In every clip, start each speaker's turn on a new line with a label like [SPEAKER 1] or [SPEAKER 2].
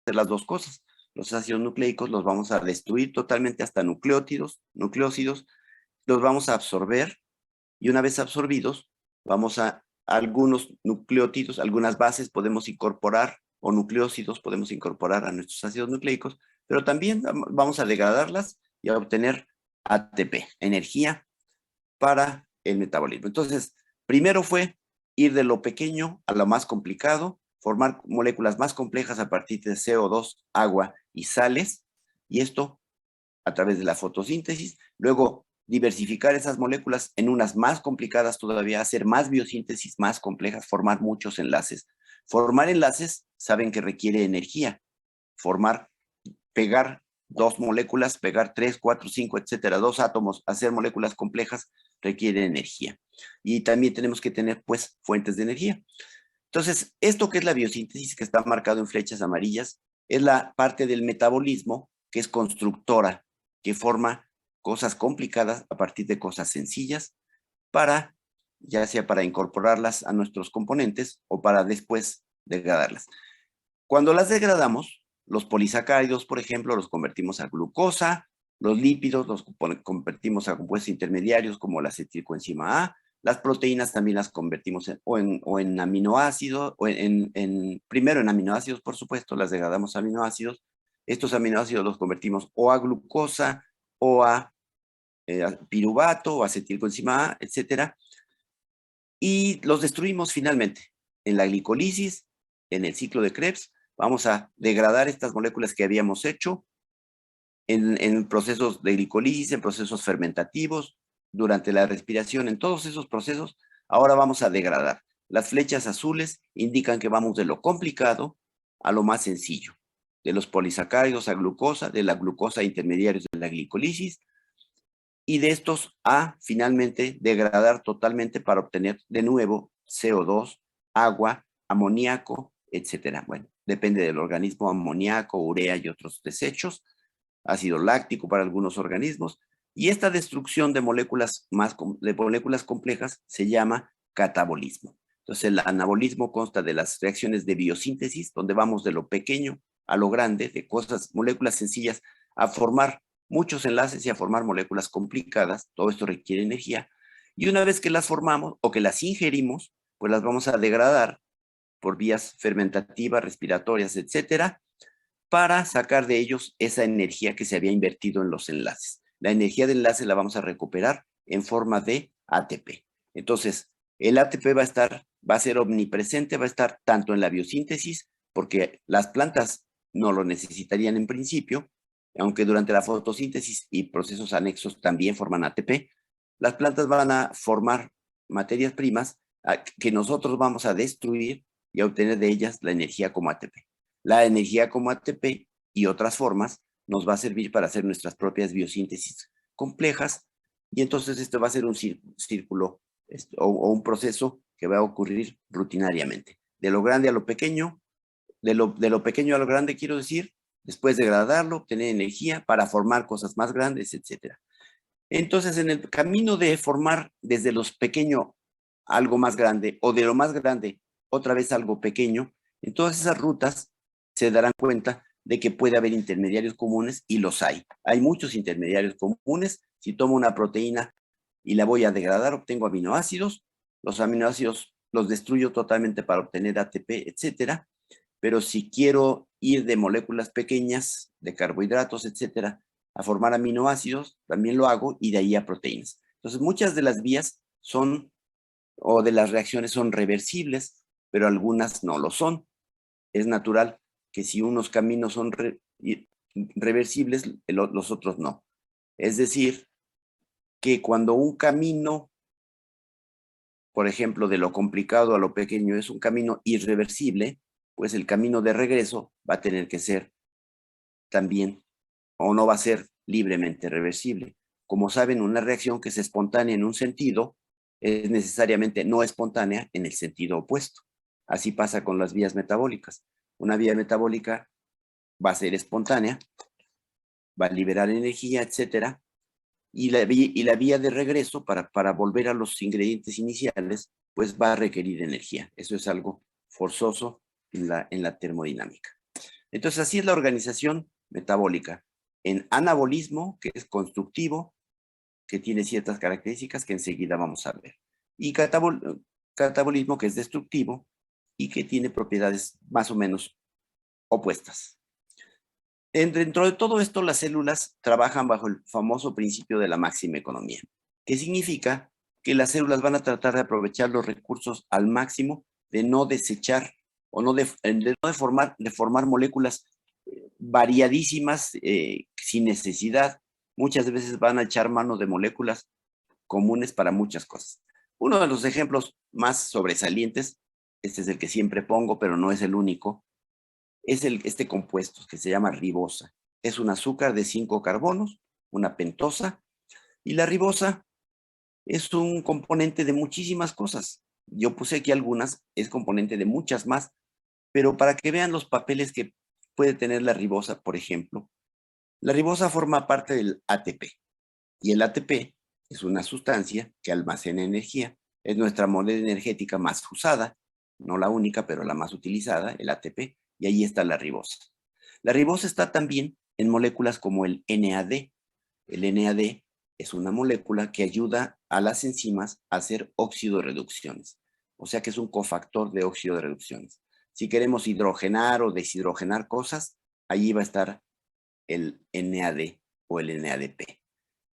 [SPEAKER 1] hacer las dos cosas. Los ácidos nucleicos los vamos a destruir totalmente hasta nucleósidos, los vamos a absorber y una vez absorbidos, vamos a algunos nucleótidos, algunas bases podemos incorporar o nucleósidos podemos incorporar a nuestros ácidos nucleicos, pero también vamos a degradarlas y a obtener ATP, energía para el metabolismo. Entonces, primero fue ir de lo pequeño a lo más complicado, formar moléculas más complejas a partir de CO2, agua y sales, y esto a través de la fotosíntesis. Luego, diversificar esas moléculas en unas más complicadas todavía, hacer más biosíntesis más complejas, formar muchos enlaces. Formar enlaces, saben que requiere energía. Pegar dos moléculas, pegar 3, 4, 5, etcétera, dos átomos, hacer moléculas complejas requiere energía. Y también tenemos que tener, pues, fuentes de energía. Entonces, esto que es la biosíntesis, que está marcado en flechas amarillas, es la parte del metabolismo que es constructora, que forma cosas complicadas a partir de cosas sencillas para, ya sea para incorporarlas a nuestros componentes o para después degradarlas. Cuando las degradamos, los polisacáridos, por ejemplo, los convertimos a glucosa, los lípidos los convertimos a compuestos intermediarios como la acetilcoenzima A, las proteínas también las convertimos en aminoácidos, primero en aminoácidos, por supuesto, las degradamos a aminoácidos. Estos aminoácidos los convertimos o a glucosa o a piruvato o acetilcoenzima A, etcétera. Y los destruimos finalmente en la glicolisis, en el ciclo de Krebs. Vamos a degradar estas moléculas que habíamos hecho en procesos de glicolisis, en procesos fermentativos, durante la respiración, en todos esos procesos, ahora vamos a degradar. Las flechas azules indican que vamos de lo complicado a lo más sencillo, de los polisacáridos a glucosa, de la glucosa a intermediarios de la glicolisis, y de estos a, finalmente, degradar totalmente para obtener de nuevo CO2, agua, amoníaco, etcétera. Bueno, depende del organismo, amoníaco, urea y otros desechos, ácido láctico para algunos organismos, y esta destrucción de moléculas complejas se llama catabolismo. Entonces, el anabolismo consta de las reacciones de biosíntesis, donde vamos de lo pequeño a lo grande, de moléculas sencillas, a formar muchos enlaces y a formar moléculas complicadas. Todo esto requiere energía, y una vez que las formamos o que las ingerimos, pues las vamos a degradar por vías fermentativas, respiratorias, etcétera, para sacar de ellos esa energía que se había invertido en los enlaces. La energía de enlace la vamos a recuperar en forma de ATP. Entonces, el ATP va a ser omnipresente, va a estar tanto en la biosíntesis, porque las plantas no lo necesitarían en principio, aunque durante la fotosíntesis y procesos anexos también forman ATP. Las plantas van a formar materias primas que nosotros vamos a destruir y a obtener de ellas la energía como ATP. La energía como ATP y otras formas nos va a servir para hacer nuestras propias biosíntesis complejas, y entonces esto va a ser un círculo o un proceso que va a ocurrir rutinariamente. De lo grande a lo pequeño, de lo pequeño a lo grande, quiero decir, después de degradarlo, obtener energía para formar cosas más grandes, etc. Entonces, en el camino de formar desde lo pequeño algo más grande, o de lo más grande otra vez algo pequeño, en todas esas rutas se darán cuenta de que puede haber intermediarios comunes, y los hay. Hay muchos intermediarios comunes. Si tomo una proteína y la voy a degradar, obtengo aminoácidos. Los aminoácidos los destruyo totalmente para obtener ATP, etcétera. Pero si quiero ir de moléculas pequeñas, de carbohidratos, etcétera, a formar aminoácidos, también lo hago, y de ahí a proteínas. Entonces, muchas de las vías o de las reacciones son reversibles, pero algunas no lo son. Es natural que si unos caminos son reversibles, los otros no. Es decir, que cuando un camino, por ejemplo, de lo complicado a lo pequeño es un camino irreversible, pues el camino de regreso va a tener que ser también, o no va a ser libremente reversible. Como saben, una reacción que es espontánea en un sentido es necesariamente no espontánea en el sentido opuesto. Así pasa con las vías metabólicas. Una vía metabólica va a ser espontánea, va a liberar energía, etcétera, y la vía de regreso para volver a los ingredientes iniciales, pues va a requerir energía. Eso es algo forzoso en la termodinámica. Entonces, así es la organización metabólica. En anabolismo, que es constructivo, que tiene ciertas características que enseguida vamos a ver. Y catabolismo, que es destructivo y que tiene propiedades más o menos opuestas. Dentro de todo esto, las células trabajan bajo el famoso principio de la máxima economía, que significa que las células van a tratar de aprovechar los recursos al máximo, de no desechar o no de formar moléculas variadísimas sin necesidad. Muchas veces van a echar mano de moléculas comunes para muchas cosas. Uno de los ejemplos más sobresalientes, este es el que siempre pongo, pero no es el único, es este compuesto que se llama ribosa. Es un azúcar de 5 carbonos, una pentosa, y la ribosa es un componente de muchísimas cosas. Yo puse aquí algunas, es componente de muchas más, pero para que vean los papeles que puede tener la ribosa, por ejemplo, la ribosa forma parte del ATP, y el ATP es una sustancia que almacena energía, es nuestra moneda energética más usada, no la única, pero la más utilizada, el ATP, y ahí está la ribosa. La ribosa está también en moléculas como el NAD. El NAD es una molécula que ayuda a las enzimas a hacer oxidorreducciones, o sea que es un cofactor de oxidorreducciones. Si queremos hidrogenar o deshidrogenar cosas, allí va a estar el NAD o el NADP.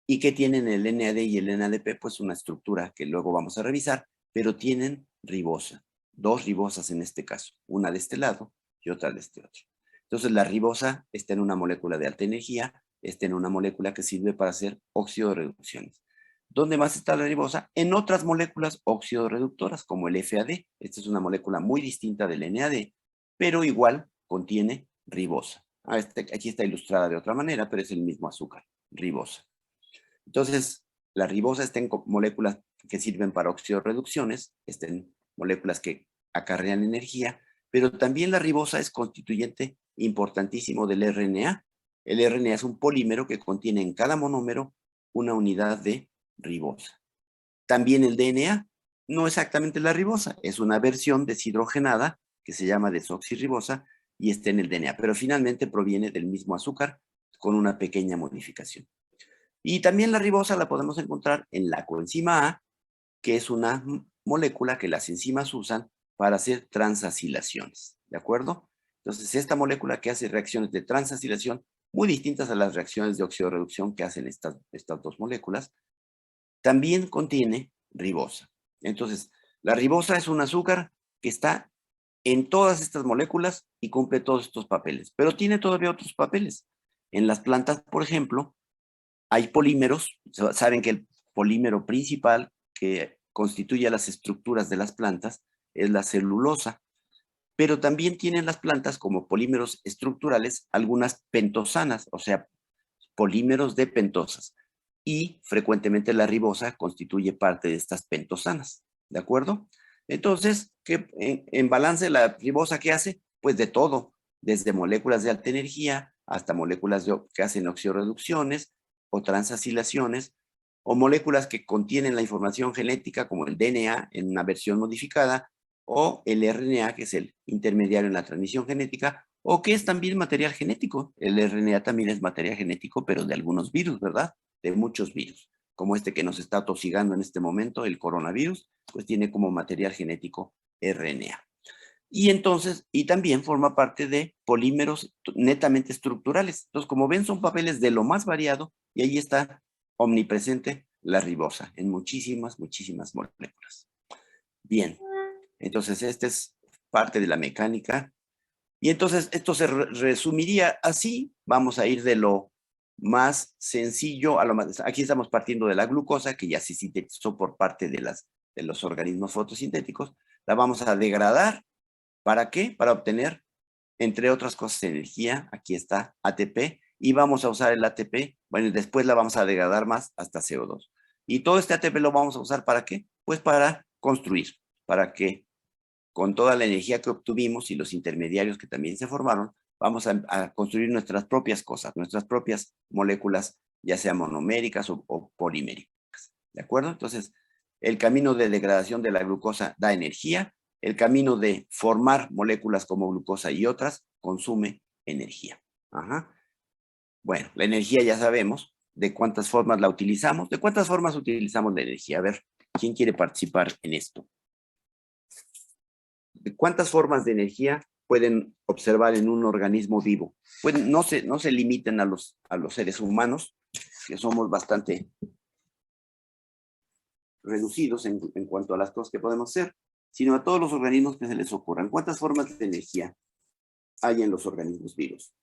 [SPEAKER 1] ¿Y qué tienen el NAD y el NADP? Pues una estructura que luego vamos a revisar, pero tienen ribosa, 2 ribosas en este caso, una de este lado y otra de este otro. Entonces la ribosa está en una molécula de alta energía, está en una molécula que sirve para hacer oxidorreducciones. ¿Dónde más está la ribosa? En otras moléculas oxidorreductoras, como el FAD. Esta es una molécula muy distinta del NAD, pero igual contiene ribosa. Aquí está ilustrada de otra manera, pero es el mismo azúcar, ribosa. Entonces, la ribosa está en moléculas que sirven para oxidorreducciones, está en moléculas que acarrean energía, pero también la ribosa es constituyente importantísimo del RNA. El RNA es un polímero que contiene en cada monómero una unidad de ribosa. También el DNA, no exactamente la ribosa, es una versión deshidrogenada que se llama desoxirribosa y está en el DNA, pero finalmente proviene del mismo azúcar con una pequeña modificación. Y también la ribosa la podemos encontrar en la coenzima A, que es una molécula que las enzimas usan para hacer transacilaciones, ¿de acuerdo? Entonces, esta molécula que hace reacciones de transacilación muy distintas a las reacciones de oxidorreducción que hacen estas dos moléculas, también contiene ribosa. Entonces, la ribosa es un azúcar que está en todas estas moléculas y cumple todos estos papeles, pero tiene todavía otros papeles. En las plantas, por ejemplo, hay polímeros, saben que el polímero principal que constituye las estructuras de las plantas es la celulosa, pero también tienen las plantas como polímeros estructurales algunas pentosanas, o sea, polímeros de pentosas, y frecuentemente la ribosa constituye parte de estas pentosanas, ¿de acuerdo? Entonces, en balance la ribosa, ¿qué hace? Pues de todo, desde moléculas de alta energía hasta moléculas que hacen oxidorreducciones o transacilaciones, o moléculas que contienen la información genética como el DNA en una versión modificada, o el RNA, que es el intermediario en la transmisión genética, o que es también material genético. El RNA también es material genético, pero de algunos virus, ¿verdad? De muchos virus, como este que nos está atosigando en este momento, el coronavirus, pues tiene como material genético RNA. Y entonces, y también forma parte de polímeros netamente estructurales. Entonces, como ven, son papeles de lo más variado y ahí está omnipresente la ribosa en muchísimas, muchísimas moléculas. Bien, entonces esta es parte de la mecánica. Y entonces esto se resumiría así. Vamos a ir de lo más sencillo a lo más... Aquí estamos partiendo de la glucosa, que ya se sintetizó por parte de los organismos fotosintéticos. La vamos a degradar. ¿Para qué? Para obtener, entre otras cosas, energía. Aquí está ATP. Y vamos a usar el ATP. Bueno, y después la vamos a degradar más hasta CO2. Y todo este ATP lo vamos a usar ¿para qué? Pues para construir. Para que con toda la energía que obtuvimos y los intermediarios que también se formaron, vamos a construir nuestras propias cosas, nuestras propias moléculas, ya sean monoméricas o poliméricas. ¿De acuerdo? Entonces, el camino de degradación de la glucosa da energía, el camino de formar moléculas como glucosa y otras consume energía. Ajá. Bueno, la energía ya sabemos de cuántas formas la utilizamos. ¿De cuántas formas utilizamos la energía? A ver, ¿quién quiere participar en esto? ¿De cuántas formas de energía pueden observar en un organismo vivo? Pues no se limiten a los seres humanos, que somos bastante reducidos en cuanto a las cosas que podemos hacer, sino a todos los organismos que se les ocurran. ¿Cuántas formas de energía hay en los organismos vivos?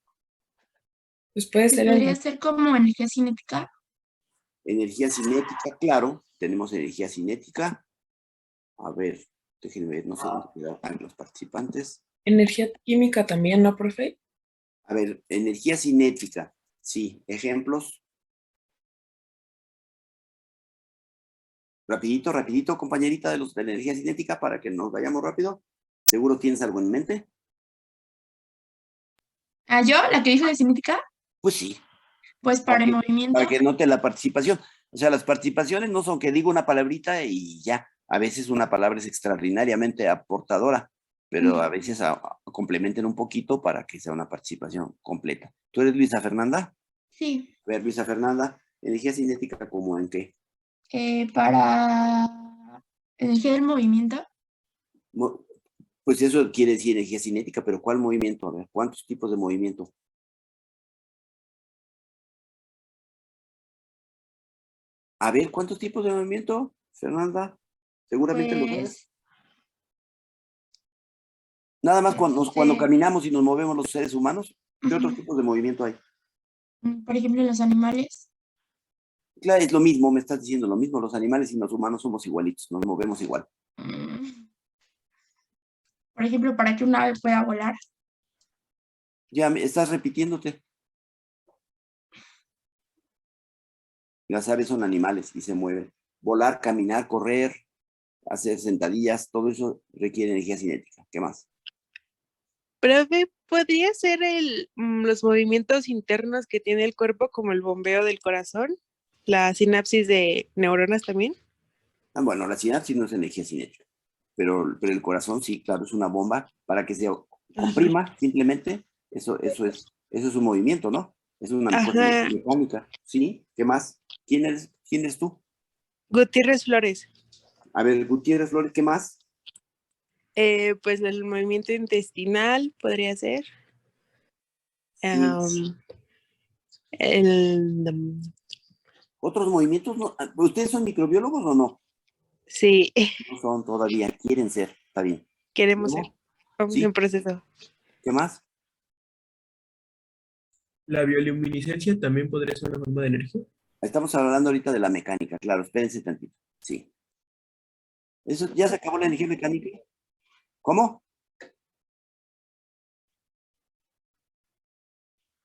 [SPEAKER 2] Pues puede ser
[SPEAKER 3] ¿Podría ser como energía cinética?
[SPEAKER 1] Energía cinética, claro, tenemos energía cinética. A ver, déjenme ver, no sé dónde quedaron los participantes.
[SPEAKER 2] energía química también, ¿no, profe?
[SPEAKER 1] A ver, energía cinética, sí, ejemplos. Rapidito, rapidito, compañerita de los de la energía cinética, para que nos vayamos rápido. ¿Seguro tienes algo en mente?
[SPEAKER 3] ¿Ah, yo? ¿La que dijo de cinética?
[SPEAKER 1] Pues sí,
[SPEAKER 3] Pues para el movimiento.
[SPEAKER 1] para que note la participación. O sea, las participaciones no son que digo una palabrita y ya. A veces una palabra es extraordinariamente aportadora, pero a veces complementen un poquito para que sea una participación completa. ¿Tú eres Luisa Fernanda?
[SPEAKER 3] Sí.
[SPEAKER 1] A ver, Luisa Fernanda, energía cinética, ¿cómo en qué?
[SPEAKER 3] Para energía del movimiento.
[SPEAKER 1] Mo- Pues eso quiere decir energía cinética, pero ¿cuál movimiento? A ver, ¿cuántos tipos de movimiento? A ver, ¿cuántos tipos de movimiento, Fernanda? Seguramente los ves.
[SPEAKER 3] Pues,
[SPEAKER 1] Nada más cuando
[SPEAKER 3] este,
[SPEAKER 1] caminamos y nos movemos los seres humanos, ¿qué otros
[SPEAKER 3] ujú.
[SPEAKER 1] tipos de movimiento hay?
[SPEAKER 3] Por ejemplo, los animales.
[SPEAKER 1] Claro, es lo mismo, me estás diciendo lo mismo, los animales y los humanos somos igualitos, nos movemos igual.
[SPEAKER 3] mm, Por ejemplo, para que un ave pueda volar.
[SPEAKER 1] Ya estás repitiéndote. Las aves son animales y se mueven. Volar, caminar, correr, hacer sentadillas, todo eso requiere energía cinética. ¿Qué más?
[SPEAKER 4] Profe, ¿podría ser los movimientos internos que tiene el cuerpo, como el bombeo del corazón, la sinapsis de neuronas también?
[SPEAKER 1] Ah, bueno, la sinapsis no es energía cinética, pero el corazón sí, claro, es una bomba para que se comprima simplemente. Eso es un movimiento, ¿no? Es una cosa
[SPEAKER 4] Ajá,
[SPEAKER 1] mecánica. ¿Sí? ¿Qué más? ¿Quién eres tú?
[SPEAKER 4] Gutiérrez Flores.
[SPEAKER 1] A ver, Gutiérrez Flores, ¿qué más?
[SPEAKER 4] Pues el movimiento intestinal podría ser.
[SPEAKER 1] Sí.
[SPEAKER 4] El,
[SPEAKER 1] ¿Otros movimientos? No? ¿Ustedes son microbiólogos o no?
[SPEAKER 4] sí,
[SPEAKER 1] No son todavía, quieren ser, está bien.
[SPEAKER 4] queremos ser.
[SPEAKER 1] ¿Luego?
[SPEAKER 4] Vamos en
[SPEAKER 1] ¿Sí?
[SPEAKER 4] proceso.
[SPEAKER 1] ¿Qué más?
[SPEAKER 5] La bioluminiscencia también podría ser una forma de energía.
[SPEAKER 1] Estamos hablando ahorita de la mecánica, claro, espérense tantito. Sí. ¿Eso ya se acabó la energía mecánica? ¿Cómo?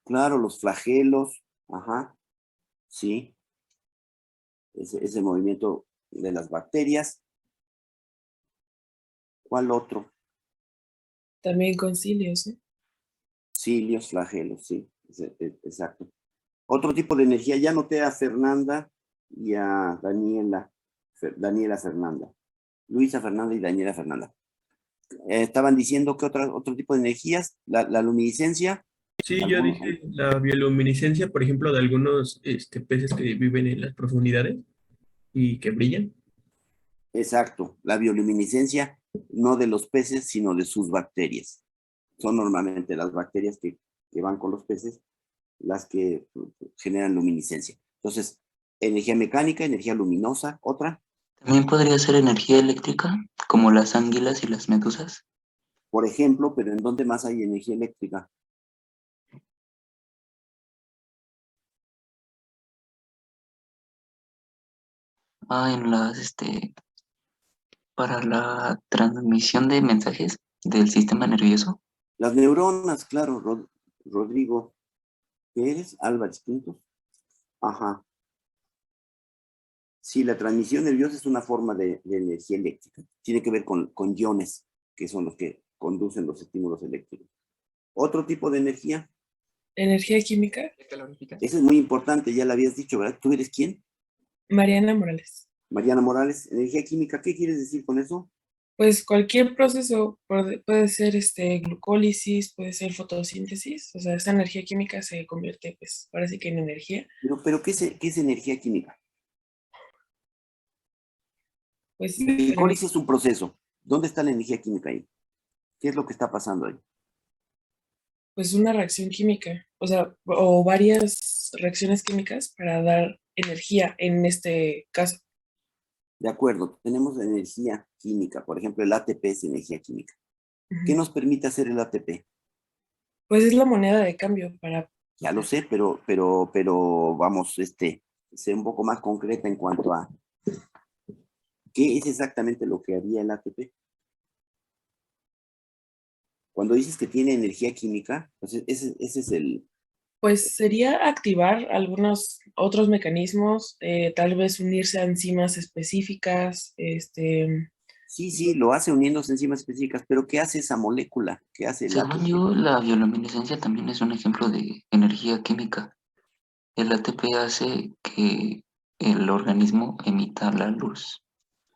[SPEAKER 1] Claro, los flagelos, ajá, sí, ese movimiento de las bacterias. ¿Cuál otro?
[SPEAKER 2] También con cilios, ¿eh?
[SPEAKER 1] Cilios, flagelos, sí, exacto. Otro tipo de energía, ya noté a Fernanda y a Daniela, Daniela Fernanda, Luisa Fernanda y Daniela Fernanda. Estaban diciendo que otro tipo de energías, la luminiscencia.
[SPEAKER 5] Sí, yo dije la bioluminiscencia, por ejemplo, de algunos peces que viven en las profundidades y que brillan.
[SPEAKER 1] Exacto, la bioluminiscencia no de los peces, sino de sus bacterias. Son normalmente las bacterias que van con los peces las que generan luminiscencia. Entonces, energía mecánica, energía luminosa, otra,
[SPEAKER 6] También podría ser energía eléctrica, como las anguilas y las medusas.
[SPEAKER 1] por ejemplo, pero ¿en dónde más hay energía eléctrica?
[SPEAKER 6] En las, para la transmisión de mensajes del sistema nervioso.
[SPEAKER 1] Las neuronas, claro, Rodrigo Pérez, Álvarez Pintos. Ajá. Sí, la transmisión nerviosa es una forma de energía eléctrica. Tiene que ver con iones, que son los que conducen los estímulos eléctricos. Otro tipo de energía,
[SPEAKER 2] Energía química,
[SPEAKER 1] esa es muy importante, ya la habías dicho, ¿verdad? ¿Tú eres quién?
[SPEAKER 2] Mariana Morales.
[SPEAKER 1] Mariana Morales, energía química, ¿qué quieres decir con eso?
[SPEAKER 2] Pues cualquier proceso puede ser glucólisis, puede ser fotosíntesis, o sea, esa energía química se convierte, pues, ahora sí que en energía.
[SPEAKER 1] Pero ¿qué es energía química?
[SPEAKER 2] Pues,
[SPEAKER 1] Glicólisis es un proceso. ¿Dónde está la energía química ahí? ¿Qué es lo que está pasando ahí?
[SPEAKER 2] pues una reacción química, o sea, o varias reacciones químicas para dar energía en este caso.
[SPEAKER 1] De acuerdo, tenemos la energía química. Por ejemplo, el ATP es energía química. ¿Qué
[SPEAKER 2] Ujú.
[SPEAKER 1] nos permite hacer el ATP?
[SPEAKER 2] Pues es la moneda de cambio para,
[SPEAKER 1] Ya lo sé, pero vamos, ser un poco más concreta en cuanto a qué es exactamente lo que haría el ATP. Cuando dices que tiene energía química, pues ese es el...
[SPEAKER 2] pues sería activar algunos otros mecanismos, tal vez unirse a enzimas específicas,
[SPEAKER 1] Sí, lo hace uniéndose enzimas específicas, pero ¿qué hace esa molécula? ¿Qué hace el
[SPEAKER 6] Según
[SPEAKER 1] ATP?
[SPEAKER 6] yo, la bioluminiscencia también es un ejemplo de energía química. El ATP hace que el organismo emita la luz.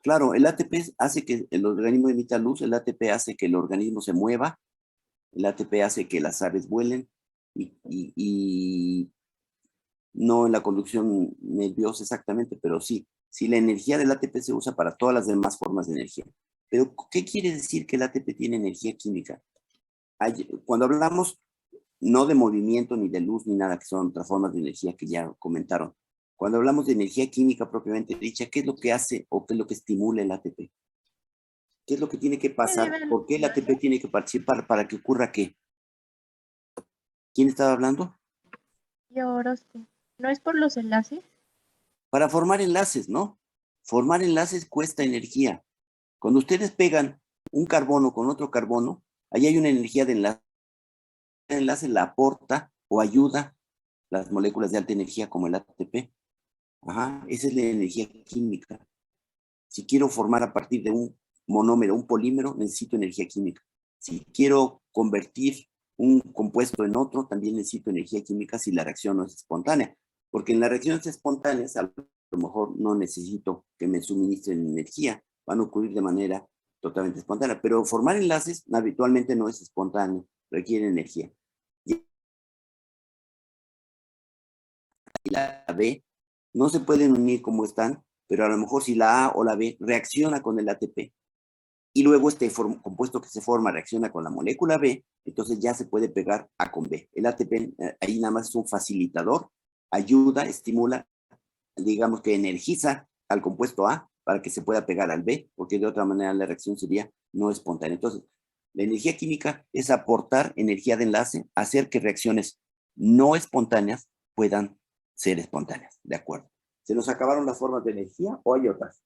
[SPEAKER 1] Claro, el ATP hace que el organismo emita luz, el ATP hace que el organismo se mueva, el ATP hace que las aves vuelen y no en la conducción nerviosa exactamente, pero sí, la energía del ATP se usa para todas las demás formas de energía. Pero, ¿qué quiere decir que el ATP tiene energía química? Cuando hablamos no de movimiento, ni de luz, ni nada, que son otras formas de energía que ya comentaron. Cuando hablamos de energía química propiamente dicha, ¿qué es lo que hace o qué es lo que estimula el ATP? ¿Qué es lo que tiene que pasar? ¿Por qué el ATP tiene que participar para que ocurra qué? ¿Quién estaba hablando?
[SPEAKER 3] Yo, Orozco. ¿No es por los enlaces?
[SPEAKER 1] Para formar enlaces, ¿no? Formar enlaces cuesta energía. Cuando ustedes pegan un carbono con otro carbono, ahí hay una energía de enlace. El enlace la aporta o ayuda las moléculas de alta energía como el ATP. Ajá, esa es la energía química. Si quiero formar a partir de un monómero, un polímero, necesito energía química. Si quiero convertir un compuesto en otro, también necesito energía química si la reacción no es espontánea. Porque en las reacciones espontáneas a lo mejor no necesito que me suministren energía, van a ocurrir de manera totalmente espontánea. Pero formar enlaces habitualmente no es espontáneo, requiere energía. Y la B no se pueden unir como están, pero a lo mejor si la A o la B reacciona con el ATP y luego este compuesto que se forma reacciona con la molécula B, entonces ya se puede pegar A con B. El ATP ahí nada más es un facilitador, ayuda, estimula, digamos que energiza al compuesto A para que se pueda pegar al B, porque de otra manera la reacción sería no espontánea. Entonces, la energía química es aportar energía de enlace, hacer que reacciones no espontáneas puedan ser espontáneas, ¿de acuerdo? ¿Se nos acabaron las formas de energía o hay otras?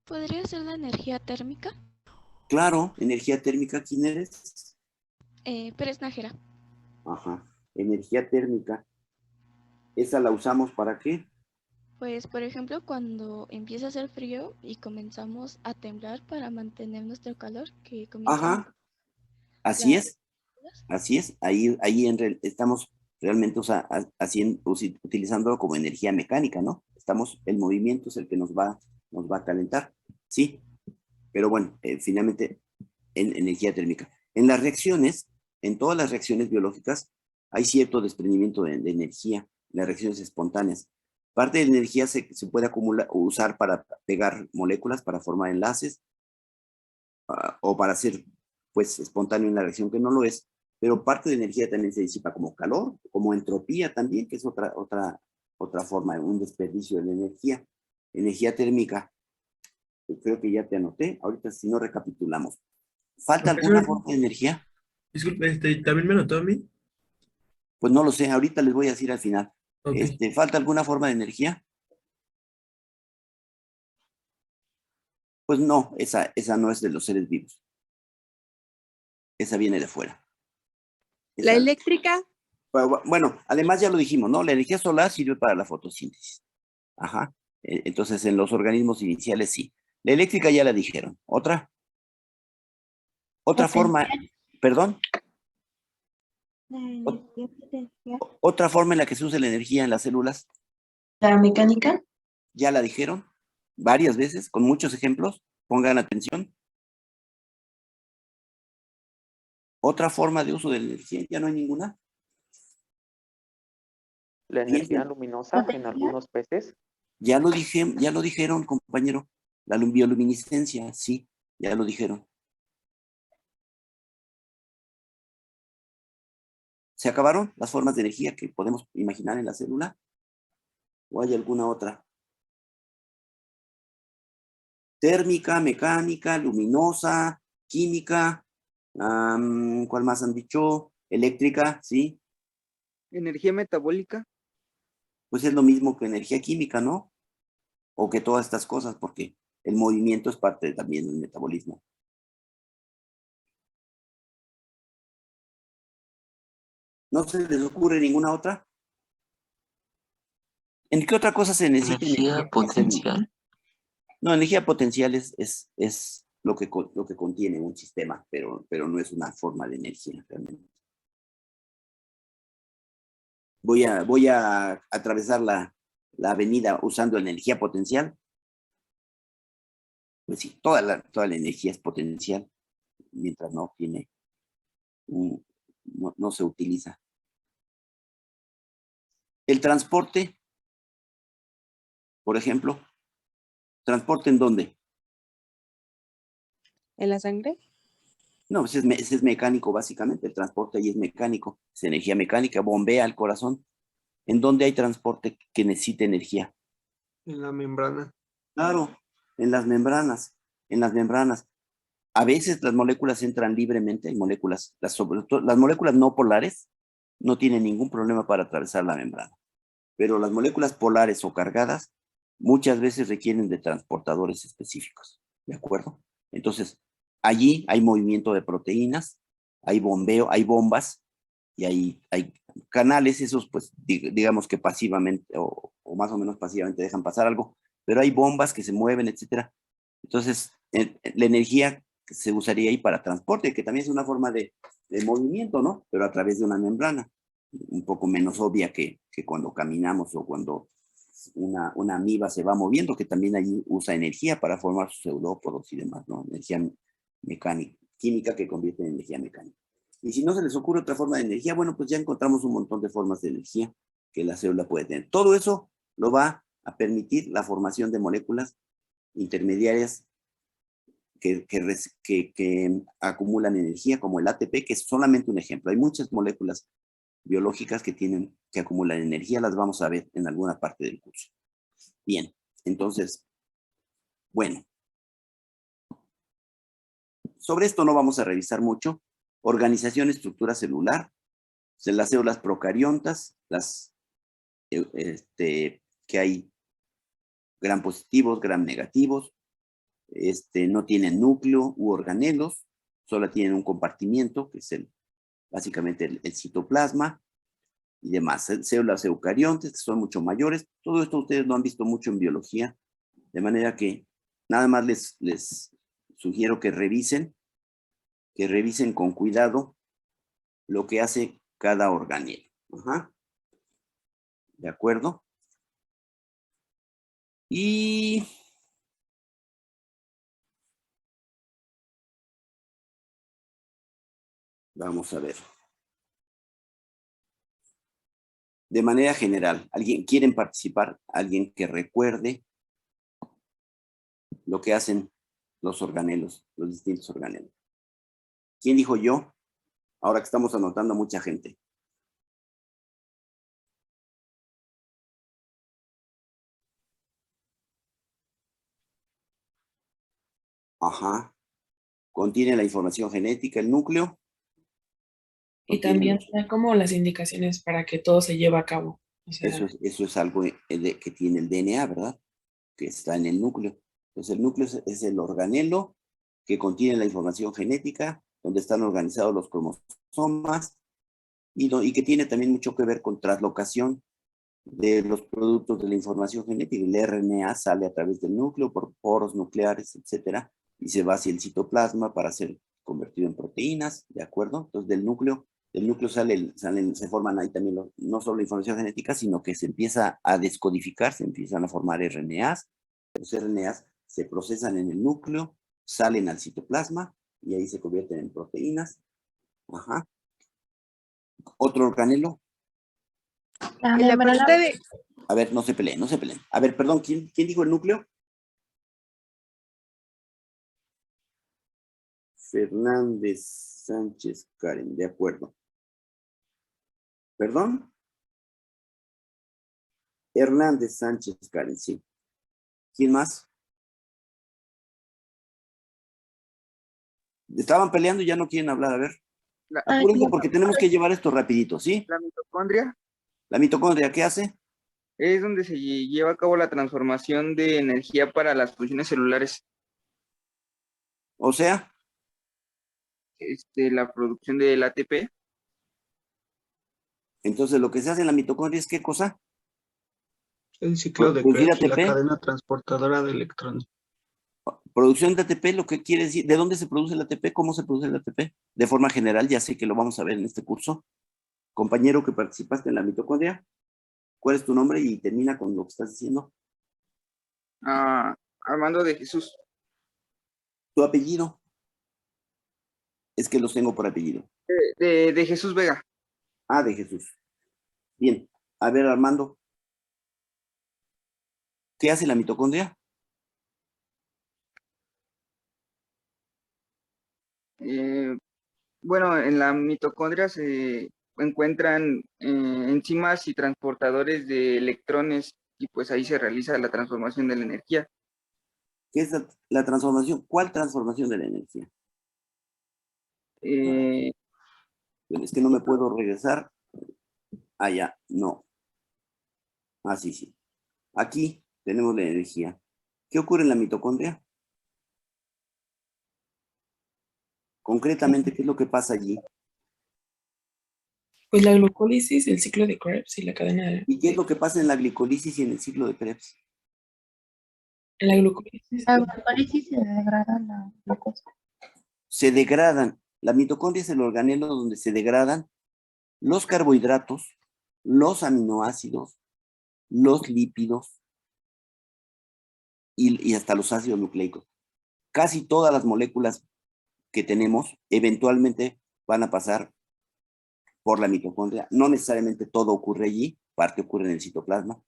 [SPEAKER 7] ¿Podría ser la energía térmica?
[SPEAKER 1] Claro, energía térmica, ¿quién eres?
[SPEAKER 7] Pérez Nájera.
[SPEAKER 1] Ajá, energía térmica. ¿Esa la usamos para qué?
[SPEAKER 7] Pues, por ejemplo, cuando empieza a hacer frío y comenzamos a temblar para mantener nuestro calor, que comienzan
[SPEAKER 1] Ajá, así
[SPEAKER 7] las...
[SPEAKER 1] es, así es. Ahí estamos realmente utilizándolo como energía mecánica, ¿no? El movimiento es el que nos va a calentar, sí. Pero bueno, finalmente en energía térmica. En las reacciones, en todas las reacciones biológicas, hay cierto desprendimiento de energía, las reacciones espontáneas. Parte de la energía se puede usar para pegar moléculas, para formar enlaces, o para hacer pues espontáneo en la reacción que no lo es, pero parte de la energía también se disipa como calor, como entropía también, que es otra forma, un desperdicio de la energía. Energía térmica, creo que ya te anoté, ahorita si no recapitulamos. ¿Falta alguna
[SPEAKER 5] Profesor,
[SPEAKER 1] forma de energía?
[SPEAKER 5] disculpe, ¿también me notó a mí?
[SPEAKER 1] Pues no lo sé, ahorita les voy a decir al final.
[SPEAKER 5] Ok.
[SPEAKER 1] ¿Falta alguna forma de energía? Pues no, esa no es de los seres vivos. Esa viene de fuera.
[SPEAKER 4] La
[SPEAKER 1] Esa,
[SPEAKER 4] eléctrica,
[SPEAKER 1] bueno, además ya lo dijimos, ¿no? La energía solar sirve para la fotosíntesis. Ajá. Entonces, en los organismos iniciales sí. La eléctrica ya la dijeron. ¿Otra? Otra forma, perdón, otra forma en la que se usa la energía en las células,
[SPEAKER 8] La mecánica,
[SPEAKER 1] ya la dijeron varias veces, con muchos ejemplos. Pongan atención. Otra forma de uso de la energía, ya no hay ninguna.
[SPEAKER 8] La
[SPEAKER 1] Y es
[SPEAKER 8] energía
[SPEAKER 1] el-
[SPEAKER 8] luminosa en
[SPEAKER 3] ¿Potencia?
[SPEAKER 8] algunos peces.
[SPEAKER 1] ya lo dijeron, compañero. La bioluminiscencia, sí, ya lo dijeron. ¿Se acabaron las formas de energía que podemos imaginar en la célula? ¿O hay alguna otra? Térmica, mecánica, luminosa, química, ¿cuál más han dicho? Eléctrica, ¿sí?
[SPEAKER 9] Energía metabólica.
[SPEAKER 1] Pues es lo mismo que energía química, ¿no? O que todas estas cosas, porque el movimiento es parte también del metabolismo. ¿No se les ocurre ninguna otra? ¿En qué otra cosa se necesita
[SPEAKER 6] Energía potencial.
[SPEAKER 1] No, energía potencial es lo que contiene un sistema, pero no es una forma de energía realmente. Voy a atravesar la avenida usando energía potencial. Pues sí, toda la energía es potencial, mientras no tiene, no se utiliza. El transporte, por ejemplo, ¿transporte en dónde?
[SPEAKER 4] ¿En la sangre?
[SPEAKER 1] No, ese es mecánico básicamente, el transporte ahí es mecánico, es energía mecánica, bombea al corazón. ¿En dónde hay transporte que necesite energía?
[SPEAKER 9] En la membrana.
[SPEAKER 1] Claro, en las membranas, A veces las moléculas entran libremente, hay moléculas, sobre todo las moléculas no polares no tienen ningún problema para atravesar la membrana, pero las moléculas polares o cargadas muchas veces requieren de transportadores específicos, ¿de acuerdo? Entonces, allí hay movimiento de proteínas, hay bombeo, hay bombas y hay canales, esos pues digamos que pasivamente o más o menos pasivamente dejan pasar algo, pero hay bombas que se mueven, etcétera. Entonces, la energía se usaría ahí para transporte, que también es una forma de movimiento, ¿no? Pero a través de una membrana, un poco menos obvia que cuando caminamos o cuando una amiba se va moviendo, que también ahí usa energía para formar sus pseudópodos y demás, ¿no? Energía mecánica, química que convierte en energía mecánica. Y si no se les ocurre otra forma de energía, bueno, pues ya encontramos un montón de formas de energía que la célula puede tener. Todo eso lo va a permitir la formación de moléculas intermediarias que acumulan energía, como el ATP, que es solamente un ejemplo. Hay muchas moléculas biológicas que acumulan energía, las vamos a ver en alguna parte del curso. Bien, entonces, bueno. Sobre esto no vamos a revisar mucho. Organización, estructura celular, de las células procariontas, que hay gram positivos, gram negativos, no tienen núcleo u organelos, solo tienen un compartimiento, que es básicamente el citoplasma y demás. Células eucariontes, que son mucho mayores. Todo esto ustedes lo han visto mucho en biología, de manera que nada más les sugiero que revisen con cuidado lo que hace cada organelo. Ajá. ¿De acuerdo? Y vamos a ver. De manera general, ¿alguien quiere participar? ¿Alguien que recuerde lo que hacen los organelos, los distintos organelos? ¿Quién dijo yo? Ahora que estamos anotando a mucha gente. Ajá. Contiene la información genética, el núcleo.
[SPEAKER 2] Y también da como las indicaciones para que todo se lleve a cabo. O sea,
[SPEAKER 1] Eso es algo que tiene el DNA, ¿verdad? Que está en el núcleo. Entonces el núcleo es el organelo que contiene la información genética, donde están organizados los cromosomas y que tiene también mucho que ver con traslocación de los productos de la información genética. El RNA sale a través del núcleo por poros nucleares, etcétera, y se va hacia el citoplasma para ser convertido en proteínas, ¿de acuerdo? Entonces del núcleo se forman ahí también no solo la información genética, sino que se empieza a descodificar, se empiezan a formar RNAs. Los RNAs se procesan en el núcleo salen al citoplasma y ahí se convierten en proteínas. Ajá. Otro organelo.
[SPEAKER 3] La
[SPEAKER 4] En la
[SPEAKER 3] membrana,
[SPEAKER 4] parte de,
[SPEAKER 1] A ver, no se peleen, no se peleen. A ver, perdón, ¿quién dijo el núcleo? Fernández Sánchez Karen, de acuerdo. ¿Perdón? Hernández Sánchez Karen, sí. ¿Quién más? Estaban peleando y ya no quieren hablar, a ver. Apúrense porque tenemos que llevar esto rapidito, ¿sí?
[SPEAKER 9] La mitocondria
[SPEAKER 1] La mitocondria, ¿qué hace?
[SPEAKER 9] es donde se lleva a cabo la transformación de energía para las funciones celulares.
[SPEAKER 1] O sea,
[SPEAKER 9] La producción del ATP.
[SPEAKER 1] entonces lo que se hace en la mitocondria es ¿qué cosa?
[SPEAKER 8] El ciclo de
[SPEAKER 1] Producir
[SPEAKER 8] Krebs y la
[SPEAKER 1] ATP.
[SPEAKER 8] cadena transportadora de electrones.
[SPEAKER 1] Producción de ATP, lo que quiere decir, ¿de dónde se produce el ATP? ¿Cómo se produce el ATP? De forma general, ya sé que lo vamos a ver en este curso. Compañero que participaste en la mitocondria, ¿cuál es tu nombre? Y termina con lo que estás diciendo.
[SPEAKER 9] Armando de Jesús.
[SPEAKER 1] Tu apellido. Es que los tengo por apellido.
[SPEAKER 9] De Jesús Vega.
[SPEAKER 1] Ah, de Jesús. Bien. A ver, Armando. ¿Qué hace la mitocondria?
[SPEAKER 9] Bueno, en la mitocondria se encuentran enzimas y transportadores de electrones y pues ahí se realiza la transformación de la energía.
[SPEAKER 1] ¿Qué es la transformación? ¿Cuál transformación de la energía? Bueno, es que no me puedo regresar. Allá, no. Ah, sí, sí. Aquí tenemos la energía. ¿Qué ocurre en la mitocondria? Concretamente, ¿qué es lo que pasa allí?
[SPEAKER 2] Pues la glucólisis, el ciclo de Krebs y la cadena de...
[SPEAKER 1] ¿Y qué es lo que pasa en la glicólisis y en el ciclo de Krebs?
[SPEAKER 2] En la glucólisis,
[SPEAKER 3] la glucólisis se degrada la glucosa.
[SPEAKER 1] Se degradan. La mitocondria es el organelo donde se degradan los carbohidratos, los aminoácidos, los lípidos y hasta los ácidos nucleicos. Casi todas las moléculas que tenemos eventualmente van a pasar por la mitocondria. No necesariamente todo ocurre allí, parte ocurre en el citoplasma,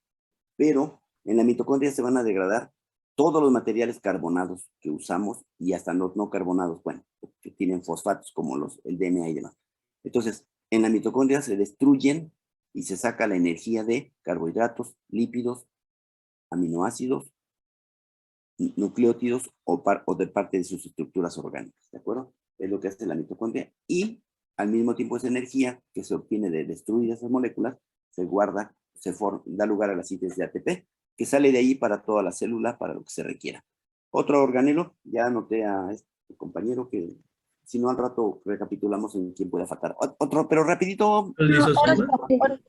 [SPEAKER 1] pero en la mitocondria se van a degradar todos los materiales carbonados que usamos y hasta los no carbonados, bueno, que tienen fosfatos como el DNA y demás. Entonces, en la mitocondria se destruyen y se saca la energía de carbohidratos, lípidos, aminoácidos, nucleótidos o de parte de sus estructuras orgánicas, ¿de acuerdo? Es lo que hace la mitocondria y al mismo tiempo esa energía que se obtiene de destruir esas moléculas se guarda, da lugar a la síntesis de ATP, que sale de ahí para toda la célula, para lo que se requiera. Otro organelo, ya anoté a este compañero que si no al rato recapitulamos en quién puede faltar. Otro, pero rapidito.
[SPEAKER 5] Los lisosomas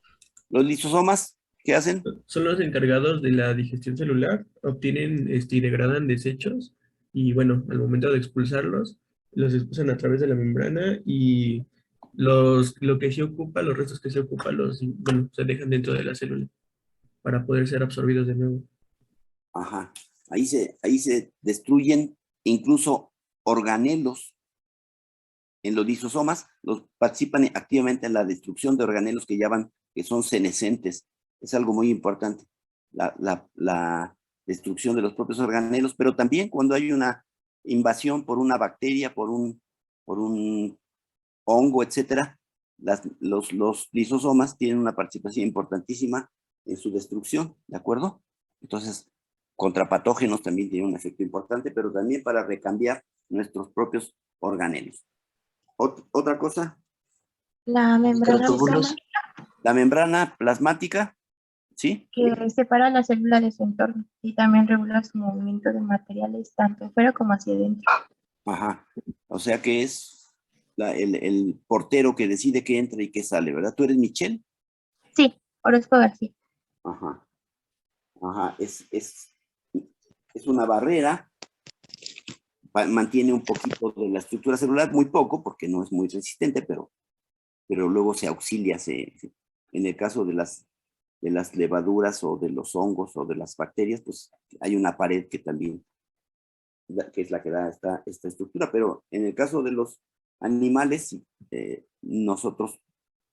[SPEAKER 1] Los lisosomas, ¿qué hacen?
[SPEAKER 5] son los encargados de la digestión celular, obtienen y degradan desechos y bueno, al momento de expulsarlos, los expulsan a través de la membrana y lo que se ocupa, los restos que se ocupa, bueno, se dejan dentro de la célula para poder ser absorbidos de nuevo.
[SPEAKER 1] Ajá. Ahí se destruyen incluso organelos en los lisosomas, participan activamente en la destrucción de organelos que son senescentes. Es algo muy importante, la destrucción de los propios organelos, pero también cuando hay una invasión por una bacteria, por un hongo, etcétera, los lisosomas tienen una participación importantísima en su destrucción, ¿de acuerdo? Entonces, contra patógenos también tiene un efecto importante, pero también para recambiar nuestros propios organelos. Otra cosa.
[SPEAKER 3] La membrana
[SPEAKER 6] Microtúbulos.
[SPEAKER 1] La membrana plasmática, ¿sí?
[SPEAKER 3] que separa la célula de su entorno y también regula su movimiento de materiales tanto afuera como hacia adentro.
[SPEAKER 1] Ajá. O sea que es el portero que decide qué entra y qué sale, ¿verdad? ¿Tú eres Michelle?
[SPEAKER 3] Sí, Orozco García.
[SPEAKER 1] Ajá. Ajá. Es una barrera, mantiene un poquito de la estructura celular, muy poco, porque no es muy resistente, pero luego se auxilia, en el caso de las levaduras o de los hongos o de las bacterias, pues hay una pared que también que es la que da esta estructura, pero en el caso de los animales, nosotros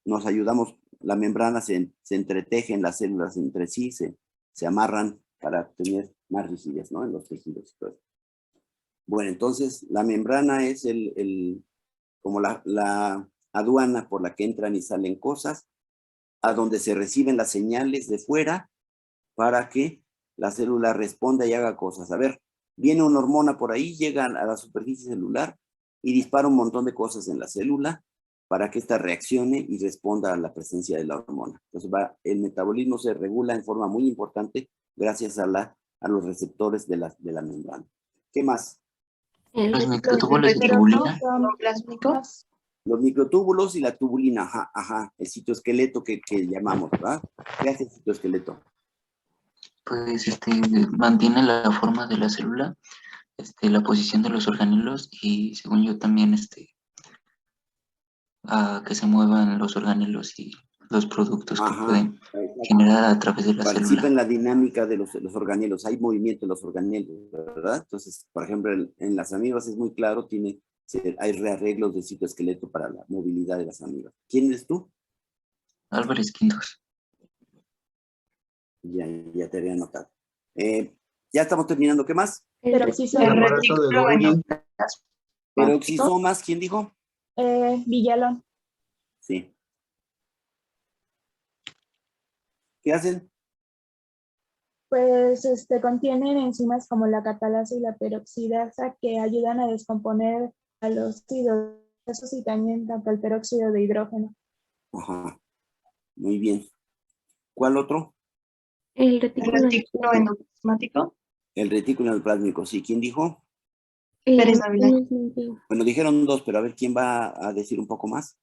[SPEAKER 1] nos ayudamos, la membrana se entretejen las células entre sí, se amarran para tener más rigidez, ¿no? En los tejidos y todo eso. Bueno, entonces la membrana es como la aduana por la que entran y salen cosas, a donde se reciben las señales de fuera para que la célula responda y haga cosas. A ver, viene una hormona por ahí, llega a la superficie celular y dispara un montón de cosas en la célula para que ésta reaccione y responda a la presencia de la hormona. Entonces el metabolismo se regula en forma muy importante gracias a los receptores de la membrana. ¿Qué más?
[SPEAKER 6] Los microtúbulos y tubulina.
[SPEAKER 1] Los microtúbulos y la tubulina, ajá, el citoesqueleto que llamamos, ¿verdad? ¿Qué hace el citoesqueleto?
[SPEAKER 6] Pues mantiene la forma de la célula, la posición de los organelos y según yo también a que se muevan los organelos y los productos que pueden generar a través de la célula.
[SPEAKER 1] Participa en la dinámica de los organelos, hay movimiento en los organelos, ¿verdad? Entonces, por ejemplo, en las amibas es muy claro, hay rearreglos del citoesqueleto para la movilidad de las amibas. ¿Quién eres tú?
[SPEAKER 6] Álvarez Quintos.
[SPEAKER 1] Ya te había anotado. Ya estamos terminando, ¿qué más? Peroxisomas, ¿quién dijo?
[SPEAKER 10] Villalón.
[SPEAKER 1] Sí. ¿Qué hacen?
[SPEAKER 10] Pues contienen enzimas como la catalasa y la peroxidasa que ayudan a descomponer a los ácidos grasos y también tanto el peróxido de hidrógeno.
[SPEAKER 1] Ajá. Muy bien. ¿Cuál otro?
[SPEAKER 3] El retículo endoplasmático.
[SPEAKER 1] El retículo endoplasmático, sí. ¿Quién dijo?
[SPEAKER 3] Pérez Ávila.
[SPEAKER 1] Bueno, dijeron dos, pero a ver, ¿quién va a decir un poco más?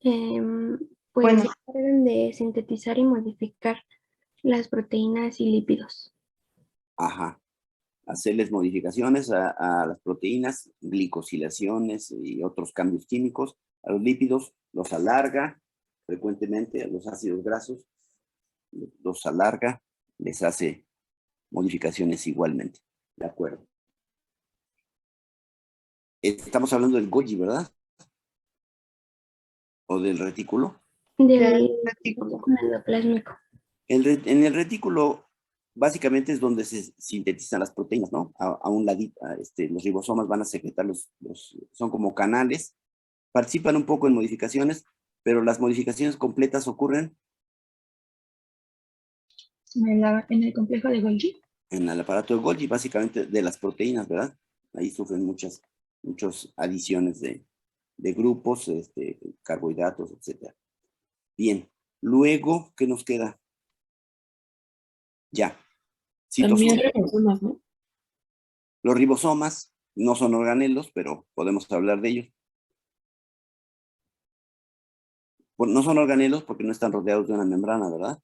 [SPEAKER 3] Pues se encargan de sintetizar y modificar las proteínas y lípidos.
[SPEAKER 1] Ajá. Hacerles modificaciones a las proteínas, glicosilaciones y otros cambios químicos. A los lípidos los alarga frecuentemente, a los ácidos grasos los alarga, les hace modificaciones igualmente. De acuerdo. Estamos hablando del Golgi, ¿verdad? ¿O del retículo?
[SPEAKER 3] Del retículo endoplásmico.
[SPEAKER 1] En el retículo, básicamente es donde se sintetizan las proteínas, ¿no? A un ladito, los ribosomas van a secretar son como canales, participan un poco en modificaciones, pero las modificaciones completas ocurren
[SPEAKER 10] en el complejo de Golgi.
[SPEAKER 1] En el aparato de Golgi, básicamente de las proteínas, ¿verdad? Ahí sufren muchas adiciones de grupos, carbohidratos, etc. Bien, luego, ¿qué nos queda? Ya.
[SPEAKER 2] También ribosomas, ¿no?
[SPEAKER 1] Los ribosomas no son organelos, pero podemos hablar de ellos. No son organelos porque no están rodeados de una membrana, ¿verdad?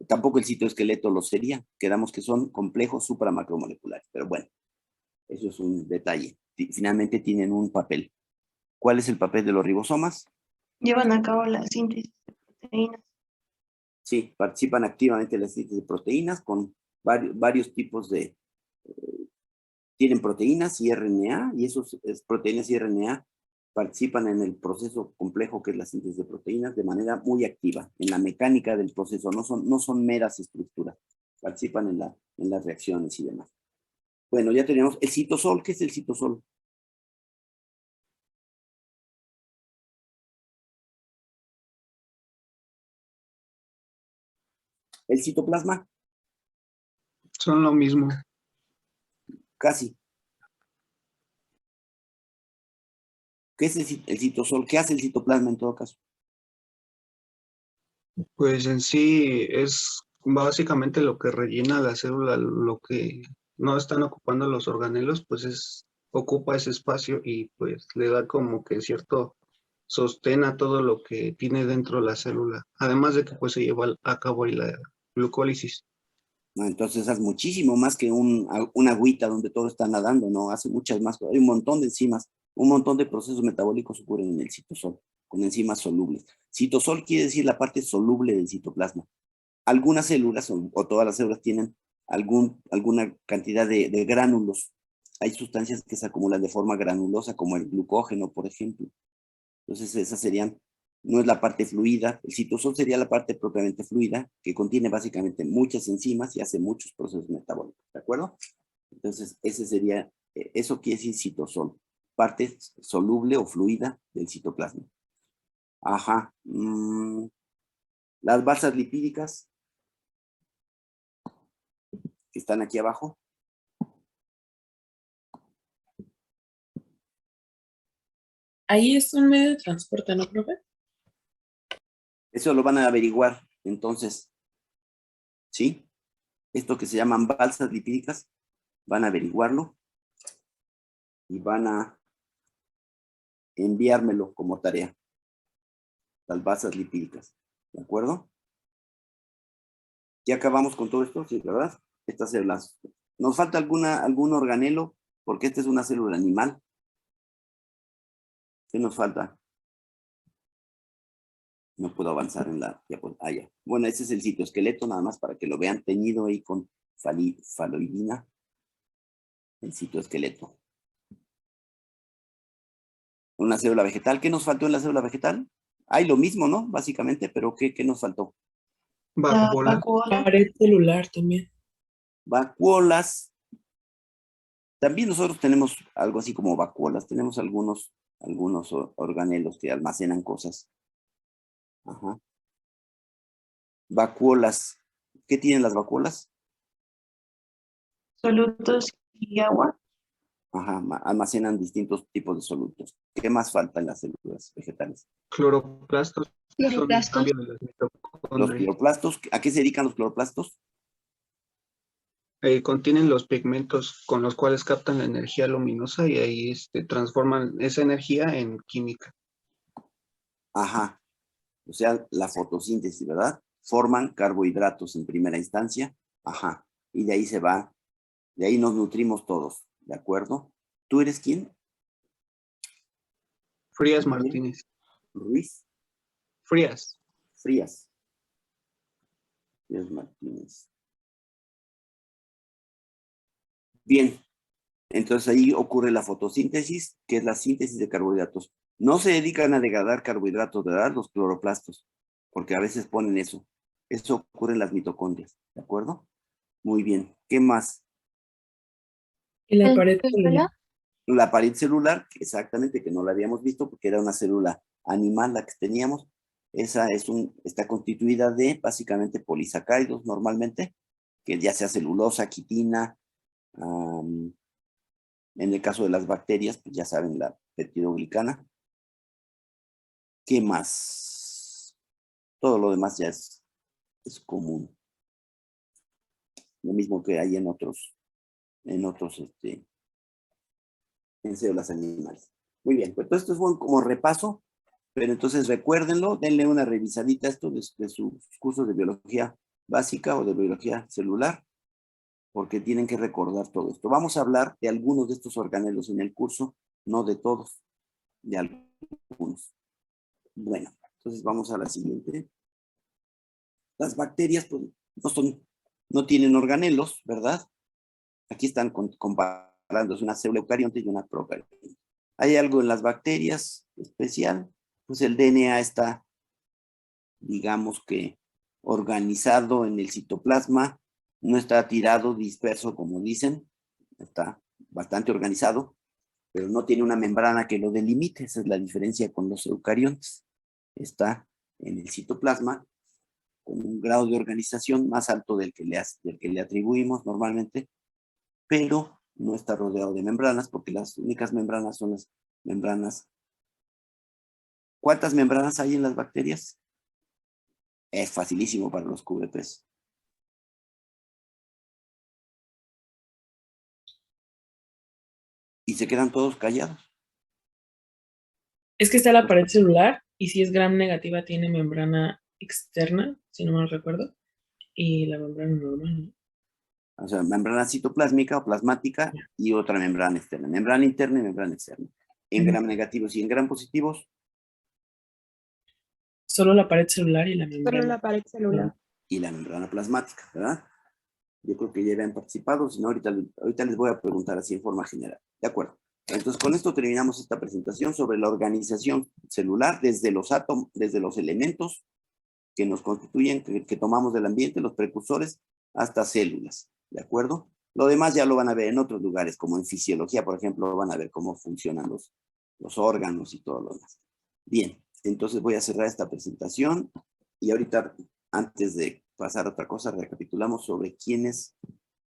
[SPEAKER 1] Tampoco el citoesqueleto lo sería. Quedamos que son complejos supramacromoleculares, pero bueno, eso es un detalle. Finalmente tienen un papel. ¿Cuál es el papel de los ribosomas?
[SPEAKER 3] Llevan a cabo la síntesis de proteínas.
[SPEAKER 1] Sí, participan activamente en la síntesis de proteínas con varios tipos de... tienen proteínas y RNA, y esas proteínas y RNA participan en el proceso complejo que es la síntesis de proteínas de manera muy activa, en la mecánica del proceso, no son meras estructuras, participan en las reacciones y demás. Bueno, ya tenemos el citosol. ¿Qué es el citosol? ¿El citoplasma?
[SPEAKER 8] Son lo mismo.
[SPEAKER 1] Casi. ¿Qué es el citosol? ¿Qué hace el citoplasma en todo caso?
[SPEAKER 8] Pues en sí es básicamente lo que rellena la célula, lo que no están ocupando los organelos, pues ocupa ese espacio y pues le da como que cierto sostén a todo lo que tiene dentro la célula, además de que pues se lleva a cabo la glucólisis.
[SPEAKER 1] No, entonces hace muchísimo más que una agüita donde todo está nadando, ¿no? Hace muchas más cosas. Hay un montón de enzimas, un montón de procesos metabólicos ocurren en el citosol, con enzimas solubles. Citosol quiere decir la parte soluble del citoplasma. Algunas células, o todas las células, tienen alguna cantidad de gránulos hay sustancias que se acumulan de forma granulosa, como el glucógeno, por ejemplo. Entonces, esas serían, no es la parte fluida, el citosol sería la parte propiamente fluida, que contiene básicamente muchas enzimas y hace muchos procesos metabólicos, ¿de acuerdo? Entonces, ese sería, eso quiere decir citosol, parte soluble o fluida del citoplasma. Ajá. Las basas lipídicas, que están aquí abajo.
[SPEAKER 2] Ahí es un medio de transporte, ¿no, profe?
[SPEAKER 1] Eso lo van a averiguar, entonces, ¿sí? Esto que se llaman balsas lipídicas, van a averiguarlo y van a enviármelo como tarea. Las basas lipídicas, ¿de acuerdo? Ya acabamos con todo esto, sí, ¿verdad? Estas células. ¿Nos falta algún organelo? Porque esta es una célula animal. ¿Qué nos falta? No puedo avanzar en la... ya. Bueno, ese es el citoesqueleto, nada más para que lo vean teñido ahí con faloidina. El citoesqueleto. Una célula vegetal. ¿Qué nos faltó en la célula vegetal? Hay lo mismo, ¿no? Básicamente, pero ¿qué nos faltó?
[SPEAKER 8] Vacuolas.
[SPEAKER 2] Pared celular también.
[SPEAKER 1] Vacuolas. También nosotros tenemos algo así como vacuolas. Tenemos algunos organelos que almacenan cosas. Ajá. Vacuolas. ¿Qué tienen las vacuolas?
[SPEAKER 3] Solutos y agua.
[SPEAKER 1] Ajá, almacenan distintos tipos de solutos. ¿Qué más falta en las células vegetales?
[SPEAKER 8] Cloroplastos. Son el
[SPEAKER 3] Cloroplastos.
[SPEAKER 8] cambio de las
[SPEAKER 1] Los
[SPEAKER 8] mitocondrias.
[SPEAKER 1] cloroplastos, ¿a qué se dedican los cloroplastos?
[SPEAKER 8] Contienen los pigmentos con los cuales captan la energía luminosa y ahí transforman esa energía en química.
[SPEAKER 1] Ajá, o sea, la fotosíntesis, ¿verdad? Forman carbohidratos en primera instancia, ajá, y de ahí se va, de ahí nos nutrimos todos, ¿de acuerdo? ¿Tú eres quién?
[SPEAKER 8] Frías Martínez.
[SPEAKER 1] Ruiz.
[SPEAKER 8] Frías.
[SPEAKER 1] Frías Martínez. Bien, entonces ahí ocurre la fotosíntesis, que es la síntesis de carbohidratos. No se dedican a degradar carbohidratos, ¿verdad? Los cloroplastos, porque a veces ponen eso. Eso ocurre en las mitocondrias, ¿de acuerdo? Muy bien. ¿Qué más?
[SPEAKER 2] Y la pared celular.
[SPEAKER 1] La pared celular, exactamente, que no la habíamos visto porque era una célula animal la que teníamos. Esa está constituida de básicamente polisacáridos normalmente, que ya sea celulosa, quitina. En el caso de las bacterias, pues ya saben, la peptidoglicana. ¿Qué más? Todo lo demás ya es común. Lo mismo que hay en células animales. Muy bien, pues esto es como repaso, pero entonces recuérdenlo, denle una revisadita a esto de sus cursos de biología básica o de biología celular, porque tienen que recordar todo esto. Vamos a hablar de algunos de estos organelos en el curso, no de todos, de algunos. Bueno, entonces vamos a la siguiente. Las bacterias pues, no tienen organelos, ¿verdad? Aquí están comparando una célula eucarionte y una procarionte. ¿Hay algo en las bacterias especial? Pues el DNA está, digamos que, organizado en el citoplasma, no está tirado, disperso, como dicen, está bastante organizado, pero no tiene una membrana que lo delimite. Esa es la diferencia con los eucariontes. Está en el citoplasma con un grado de organización más alto del que le atribuimos normalmente, pero no está rodeado de membranas, porque las únicas membranas son las membranas. ¿Cuántas membranas hay en las bacterias? Es facilísimo para los cubrepeces. Y se quedan todos callados.
[SPEAKER 2] Es que está la pared celular y si es gram negativa tiene membrana externa, si no mal recuerdo, y la membrana normal, ¿no?
[SPEAKER 1] O sea, membrana citoplásmica o plasmática y otra membrana externa. Membrana interna y membrana externa. En gram negativos y en gram positivos.
[SPEAKER 2] Solo la pared celular y la membrana.
[SPEAKER 10] Solo la pared celular.
[SPEAKER 1] Y la membrana plasmática, ¿verdad? Yo creo que ya habían participado, si no, ahorita les voy a preguntar así en forma general. ¿De acuerdo? Entonces, con esto terminamos esta presentación sobre la organización celular desde los átomos, desde los elementos que nos constituyen, que tomamos del ambiente, los precursores, hasta células. ¿De acuerdo? Lo demás ya lo van a ver en otros lugares, como en fisiología, por ejemplo, van a ver cómo funcionan los órganos y todo lo demás. Bien, entonces voy a cerrar esta presentación y ahorita, antes de pasar a otra cosa, recapitulamos sobre quiénes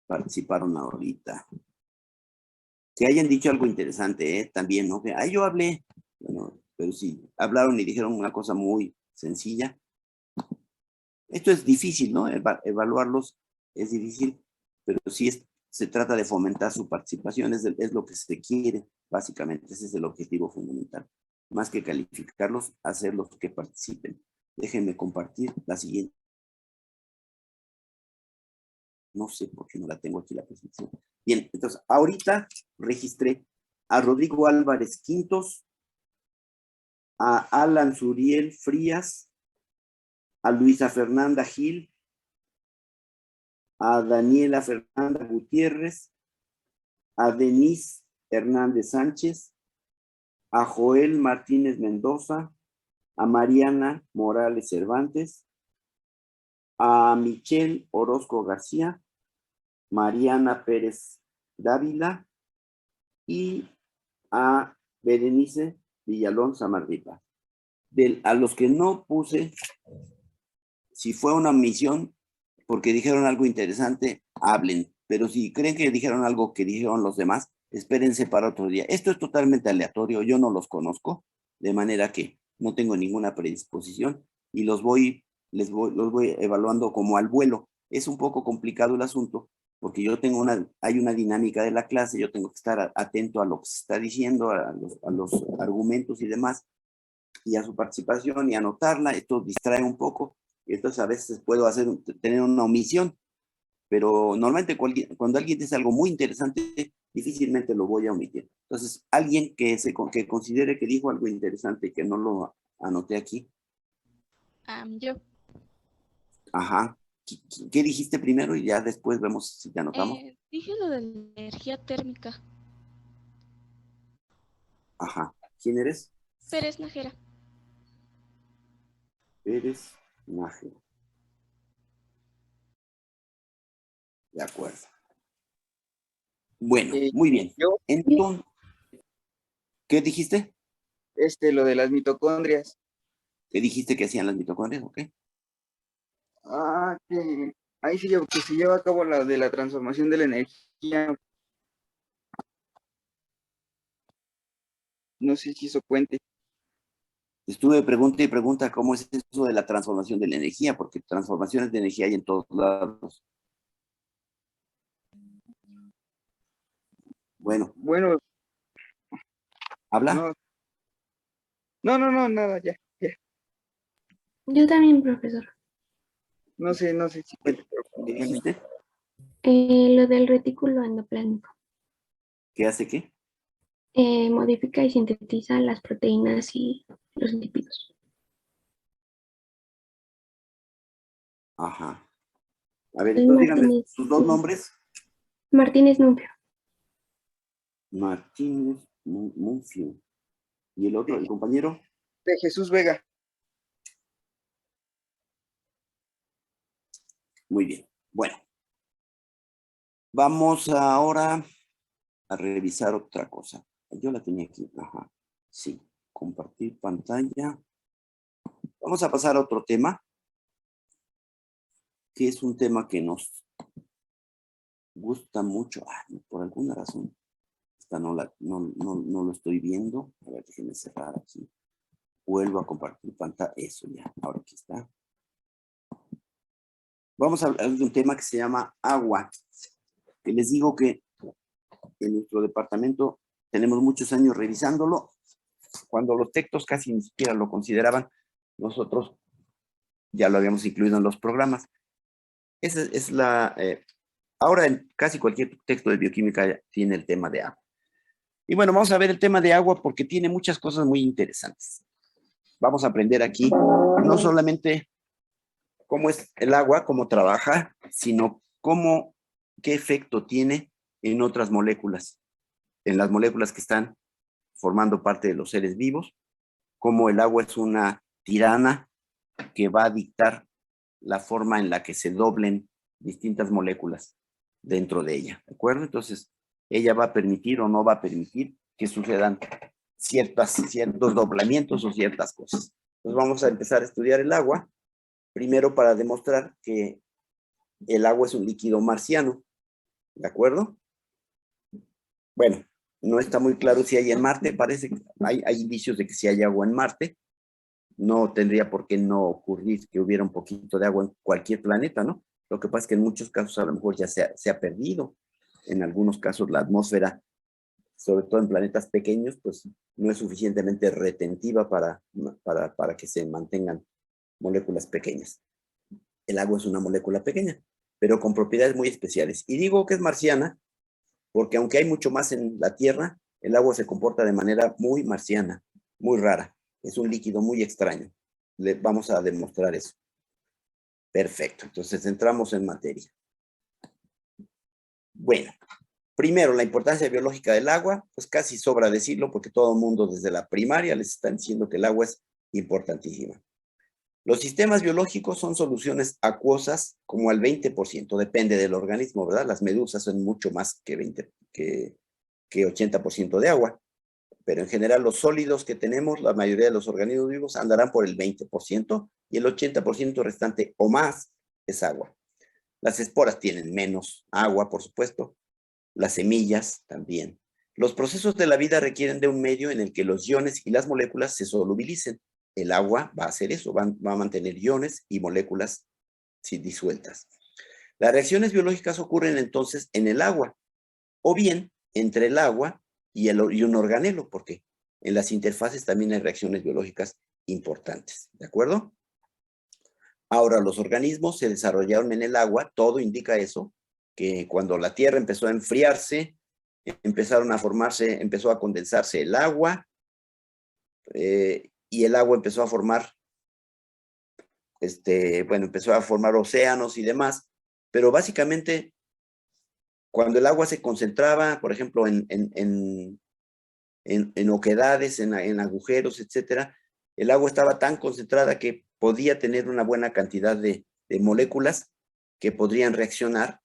[SPEAKER 1] participaron ahorita. Que hayan dicho algo interesante, también, ¿no? Que, yo hablé, bueno, pero sí, hablaron y dijeron una cosa muy sencilla. Esto es difícil, ¿no? Evaluarlos es difícil, pero sí se trata de fomentar su participación, es lo que se quiere, básicamente, ese es el objetivo fundamental. Más que calificarlos, hacerlos que participen. Déjenme compartir la siguiente. No sé por qué no la tengo aquí la presentación. Bien, entonces, ahorita registré a Rodrigo Álvarez Quintos, a Alan Suriel Frías, a Luisa Fernanda Gil, a Daniela Fernanda Gutiérrez, a Denise Hernández Sánchez, a Joel Martínez Mendoza, a Mariana Morales Cervantes, a Michelle Orozco García, Mariana Pérez Dávila y a Berenice Villalón Samarripa. A los que no puse, si fue una omisión, porque dijeron algo interesante, hablen. Pero si creen que dijeron algo que dijeron los demás, espérense para otro día. Esto es totalmente aleatorio, yo no los conozco, de manera que no tengo ninguna predisposición y los voy evaluando como al vuelo. Es un poco complicado el asunto, porque hay una dinámica de la clase, yo tengo que estar atento a lo que se está diciendo, a los argumentos y demás, y a su participación y anotarla. Esto distrae un poco, y entonces a veces puedo tener una omisión, pero normalmente cuando alguien dice algo muy interesante, difícilmente lo voy a omitir. Entonces, alguien que considere que dijo algo interesante y que no lo anoté aquí.
[SPEAKER 7] Yo.
[SPEAKER 1] Ajá. ¿Qué dijiste primero? Y ya después vemos si te anotamos.
[SPEAKER 7] Dije lo de la energía térmica.
[SPEAKER 1] Ajá. ¿Quién eres?
[SPEAKER 7] Pérez Nájera.
[SPEAKER 1] Pérez Nájera. De acuerdo. Bueno, muy bien. Entonces, ¿qué dijiste?
[SPEAKER 9] Lo de las mitocondrias.
[SPEAKER 1] ¿Qué dijiste que hacían las mitocondrias? ¿Ok?
[SPEAKER 9] Que ahí que se lleva a cabo la de la transformación de la energía. No sé si eso cuente.
[SPEAKER 1] Estuve pregunta y pregunta cómo es eso de la transformación de la energía, porque transformaciones de energía hay en todos lados. Bueno. ¿Habla?
[SPEAKER 9] No, nada, ya.
[SPEAKER 3] Yo también, profesor.
[SPEAKER 9] No sé si cuente.
[SPEAKER 1] ¿Qué dijiste?
[SPEAKER 3] Lo del retículo endoplasmático.
[SPEAKER 1] ¿Qué hace qué?
[SPEAKER 3] Modifica y sintetiza las proteínas y los lípidos.
[SPEAKER 1] Ajá. A ver, entonces díganme sus dos nombres.
[SPEAKER 3] Martínez Nuncio.
[SPEAKER 1] Martínez Nuncio. ¿Y el otro, el compañero?
[SPEAKER 9] De Jesús Vega.
[SPEAKER 1] Muy bien. Bueno. Vamos ahora a revisar otra cosa. Yo la tenía aquí. Ajá. Sí. Compartir pantalla. Vamos a pasar a otro tema, que es un tema que nos gusta mucho. Por alguna razón. Esta no lo estoy viendo. A ver, déjenme cerrar aquí. Vuelvo a compartir pantalla. Eso ya. Ahora aquí está. Vamos a hablar de un tema que se llama agua. Que les digo que en nuestro departamento tenemos muchos años revisándolo. Cuando los textos casi ni siquiera lo consideraban, nosotros ya lo habíamos incluido en los programas. Esa es ahora en casi cualquier texto de bioquímica tiene el tema de agua. Y bueno, vamos a ver el tema de agua porque tiene muchas cosas muy interesantes. Vamos a aprender aquí no solamente cómo es el agua, cómo trabaja, sino cómo qué efecto tiene en otras moléculas, en las moléculas que están formando parte de los seres vivos, como el agua es una tirana que va a dictar la forma en la que se doblen distintas moléculas dentro de ella, ¿de acuerdo? Entonces, ella va a permitir o no va a permitir que sucedan ciertos doblamientos o ciertas cosas. Entonces vamos a empezar a estudiar el agua, primero para demostrar que el agua es un líquido marciano, ¿de acuerdo? Bueno, no está muy claro si hay en Marte, parece que hay indicios de que sí hay agua en Marte. No tendría por qué no ocurrir que hubiera un poquito de agua en cualquier planeta, ¿no? Lo que pasa es que en muchos casos a lo mejor ya se ha perdido. En algunos casos la atmósfera, sobre todo en planetas pequeños, pues no es suficientemente retentiva para que se mantengan moléculas pequeñas. El agua es una molécula pequeña, pero con propiedades muy especiales. Y digo que es marciana porque aunque hay mucho más en la Tierra, el agua se comporta de manera muy marciana, muy rara. Es un líquido muy extraño. Vamos a demostrar eso. Perfecto. Entonces entramos en materia. Bueno, primero, la importancia biológica del agua, pues casi sobra decirlo porque todo el mundo desde la primaria les está diciendo que el agua es importantísima. Los sistemas biológicos son soluciones acuosas como al 20%, depende del organismo, ¿verdad? Las medusas son mucho más que 80% de agua, pero en general los sólidos que tenemos, la mayoría de los organismos vivos andarán por el 20% y el 80% restante o más es agua. Las esporas tienen menos agua, por supuesto, las semillas también. Los procesos de la vida requieren de un medio en el que los iones y las moléculas se solubilicen. El agua va a hacer eso, va a mantener iones y moléculas disueltas. Las reacciones biológicas ocurren entonces en el agua, o bien entre el agua y un organelo, porque en las interfaces también hay reacciones biológicas importantes, ¿de acuerdo? Ahora, los organismos se desarrollaron en el agua, todo indica eso, que cuando la Tierra empezó a enfriarse, empezaron a formarse, empezó a condensarse el agua, y el agua empezó a formar, empezó a formar océanos y demás, pero básicamente, cuando el agua se concentraba, por ejemplo, en oquedades, en agujeros, etcétera, el agua estaba tan concentrada que podía tener una buena cantidad de moléculas que podrían reaccionar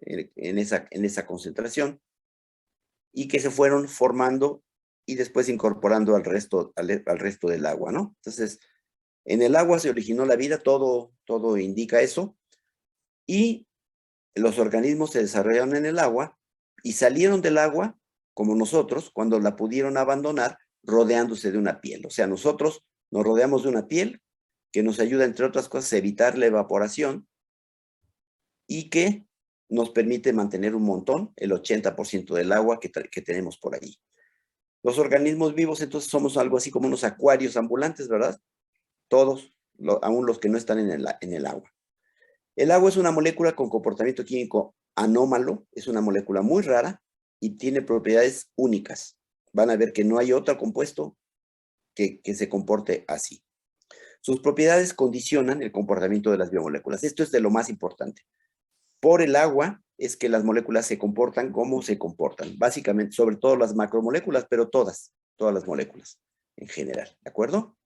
[SPEAKER 1] en esa concentración y que se fueron formando y después incorporando al resto del agua, ¿no? Entonces, en el agua se originó la vida, todo indica eso, y los organismos se desarrollaron en el agua y salieron del agua, como nosotros, cuando la pudieron abandonar, rodeándose de una piel. O sea, nosotros nos rodeamos de una piel que nos ayuda, entre otras cosas, a evitar la evaporación y que nos permite mantener un montón, el 80% del agua que tenemos por ahí. Los organismos vivos, entonces, somos algo así como unos acuarios ambulantes, ¿verdad? Todos, aún los que no están en el agua. El agua es una molécula con comportamiento químico anómalo, es una molécula muy rara y tiene propiedades únicas. Van a ver que no hay otro compuesto que se comporte así. Sus propiedades condicionan el comportamiento de las biomoléculas. Esto es de lo más importante. Por el agua es que las moléculas se comportan como se comportan. Básicamente, sobre todo las macromoléculas, pero todas las moléculas en general, ¿de acuerdo?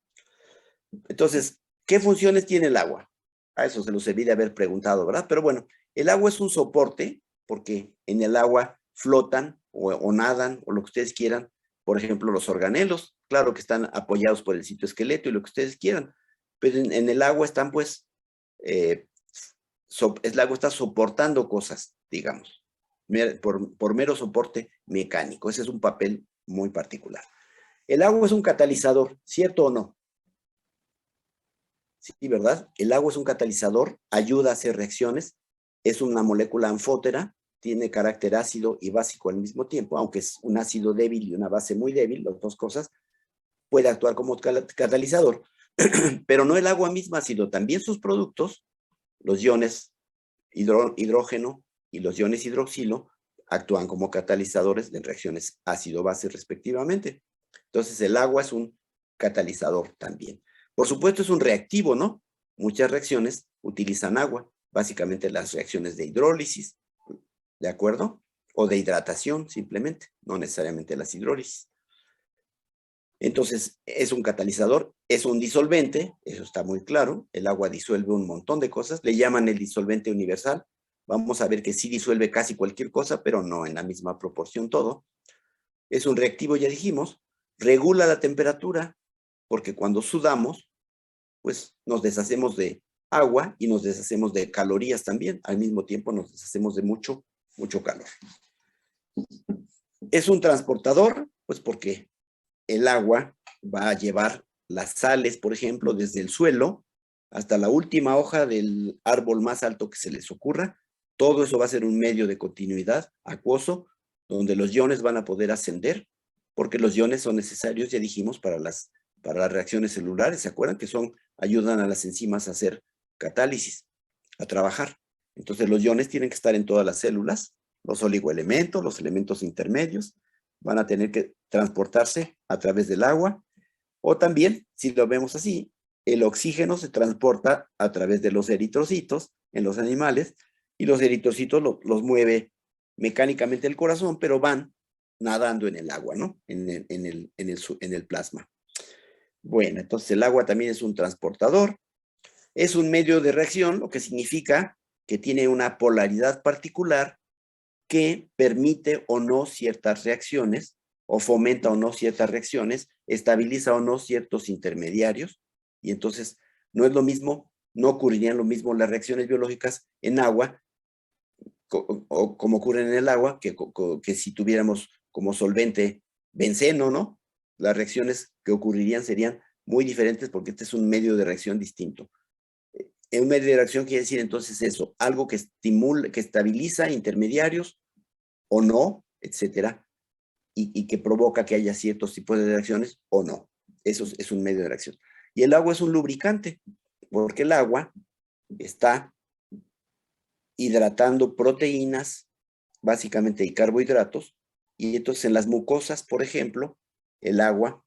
[SPEAKER 1] Entonces, ¿qué funciones tiene el agua? A eso se los debí de haber preguntado, ¿verdad? Pero bueno, el agua es un soporte porque en el agua flotan o nadan o lo que ustedes quieran. Por ejemplo, los organelos, claro que están apoyados por el citoesqueleto y lo que ustedes quieran, pero en el agua están pues, el agua está soportando cosas, digamos, por mero soporte mecánico. Ese es un papel muy particular. El agua es un catalizador, ¿cierto o no? Sí, ¿verdad? El agua es un catalizador, ayuda a hacer reacciones, es una molécula anfótera, tiene carácter ácido y básico al mismo tiempo, aunque es un ácido débil y una base muy débil, las dos cosas, puede actuar como catalizador, pero no el agua misma, sino también sus productos, los iones hidrógeno y los iones hidroxilo, actúan como catalizadores de reacciones ácido-base respectivamente. Entonces el agua es un catalizador también. Por supuesto es un reactivo, ¿no? Muchas reacciones utilizan agua, básicamente las reacciones de hidrólisis, ¿de acuerdo? O de hidratación, simplemente, no necesariamente las hidrólisis. Entonces, es un catalizador, es un disolvente, eso está muy claro. El agua disuelve un montón de cosas, le llaman el disolvente universal. Vamos a ver que sí disuelve casi cualquier cosa, pero no en la misma proporción todo. Es un reactivo, ya dijimos, regula la temperatura, porque cuando sudamos, pues nos deshacemos de agua y nos deshacemos de calorías también. Al mismo tiempo nos deshacemos de mucho calor. Es un transportador, pues porque el agua va a llevar las sales, por ejemplo, desde el suelo hasta la última hoja del árbol más alto que se les ocurra. Todo eso va a ser un medio de continuidad acuoso, donde los iones van a poder ascender, porque los iones son necesarios, ya dijimos, para las reacciones celulares. ¿Se acuerdan que ayudan a las enzimas a hacer catálisis, a trabajar? Entonces los iones tienen que estar en todas las células, los oligoelementos, los elementos intermedios, van a tener que transportarse a través del agua, o también, si lo vemos así, el oxígeno se transporta a través de los eritrocitos en los animales, y los eritrocitos los mueve mecánicamente el corazón, pero van nadando en el agua, ¿no? En el plasma. Bueno, entonces el agua también es un transportador, es un medio de reacción, lo que significa que tiene una polaridad particular que permite o no ciertas reacciones, o fomenta o no ciertas reacciones, estabiliza o no ciertos intermediarios, y entonces no es lo mismo, no ocurrirían lo mismo las reacciones biológicas en agua, o como ocurren en el agua, que si tuviéramos como solvente benceno, ¿no? Las reacciones que ocurrirían serían muy diferentes porque este es un medio de reacción distinto. Un medio de reacción quiere decir entonces eso, algo que estimula, que estabiliza intermediarios o no, etcétera, y que provoca que haya ciertos tipos de reacciones o no. Eso es un medio de reacción. Y el agua es un lubricante, porque el agua está hidratando proteínas, básicamente, y carbohidratos, y entonces en las mucosas, por ejemplo, el agua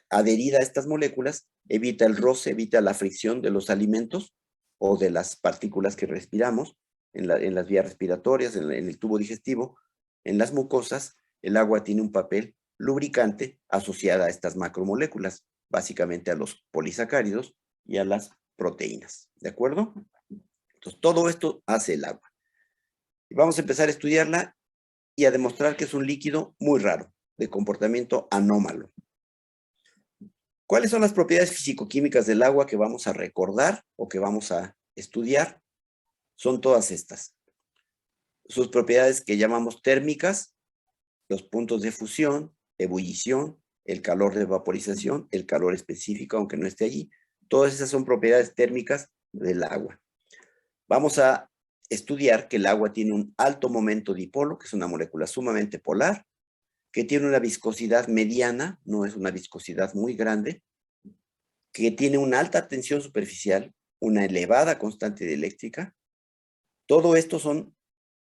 [SPEAKER 1] adherida a estas moléculas evita el roce, evita la fricción de los alimentos o de las partículas que respiramos en las vías respiratorias, en el tubo digestivo. En las mucosas, el agua tiene un papel lubricante asociada a estas macromoléculas, básicamente a los polisacáridos y a las proteínas. ¿De acuerdo? Entonces, todo esto hace el agua. Y vamos a empezar a estudiarla y a demostrar que es un líquido muy raro, de comportamiento anómalo. ¿Cuáles son las propiedades físico-químicas del agua que vamos a recordar o que vamos a estudiar? Son todas estas. Sus propiedades que llamamos térmicas, los puntos de fusión, ebullición, el calor de vaporización, el calor específico, aunque no esté allí. Todas esas son propiedades térmicas del agua. Vamos a estudiar que el agua tiene un alto momento dipolo, que es una molécula sumamente polar, que tiene una viscosidad mediana, no es una viscosidad muy grande, que tiene una alta tensión superficial, una elevada constante dieléctrica. Todo esto son,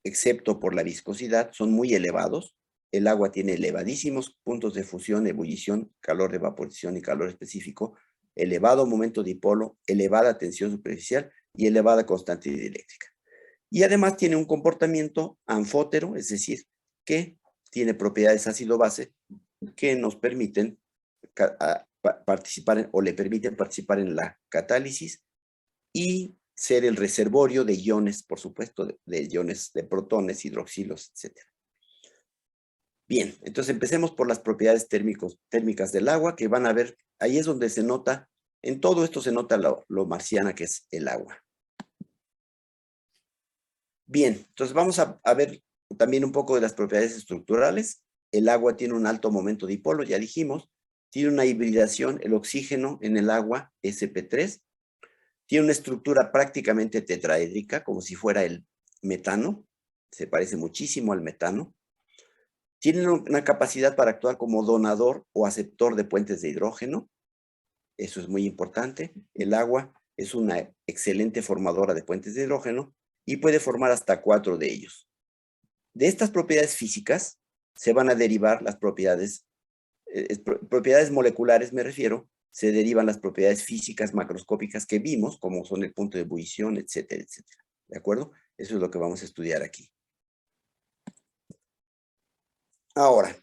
[SPEAKER 1] excepto por la viscosidad, son muy elevados. El agua tiene elevadísimos puntos de fusión, ebullición, calor de vaporización y calor específico, elevado momento dipolo, elevada tensión superficial y elevada constante dieléctrica. Y además tiene un comportamiento anfótero, es decir, que tiene propiedades ácido-base que nos permiten participar o le permiten participar en la catálisis y ser el reservorio de iones, por supuesto, de iones de protones, hidroxilos, etc. Bien, entonces empecemos por las propiedades térmicas del agua, que van a ver, ahí es donde se nota, en todo esto se nota lo marciana que es el agua. Bien, entonces vamos a ver también un poco de las propiedades estructurales. El agua tiene un alto momento dipolo, ya dijimos. Tiene una hibridación, el oxígeno en el agua, sp3. Tiene una estructura prácticamente tetraédrica, como si fuera el metano. Se parece muchísimo al metano. Tiene una capacidad para actuar como donador o aceptor de puentes de hidrógeno. Eso es muy importante. El agua es una excelente formadora de puentes de hidrógeno y puede formar hasta 4 de ellos. De estas propiedades físicas se van a derivar las propiedades moleculares, me refiero, se derivan las propiedades físicas macroscópicas que vimos, como son el punto de ebullición, etcétera, etcétera. ¿De acuerdo? Eso es lo que vamos a estudiar aquí. Ahora,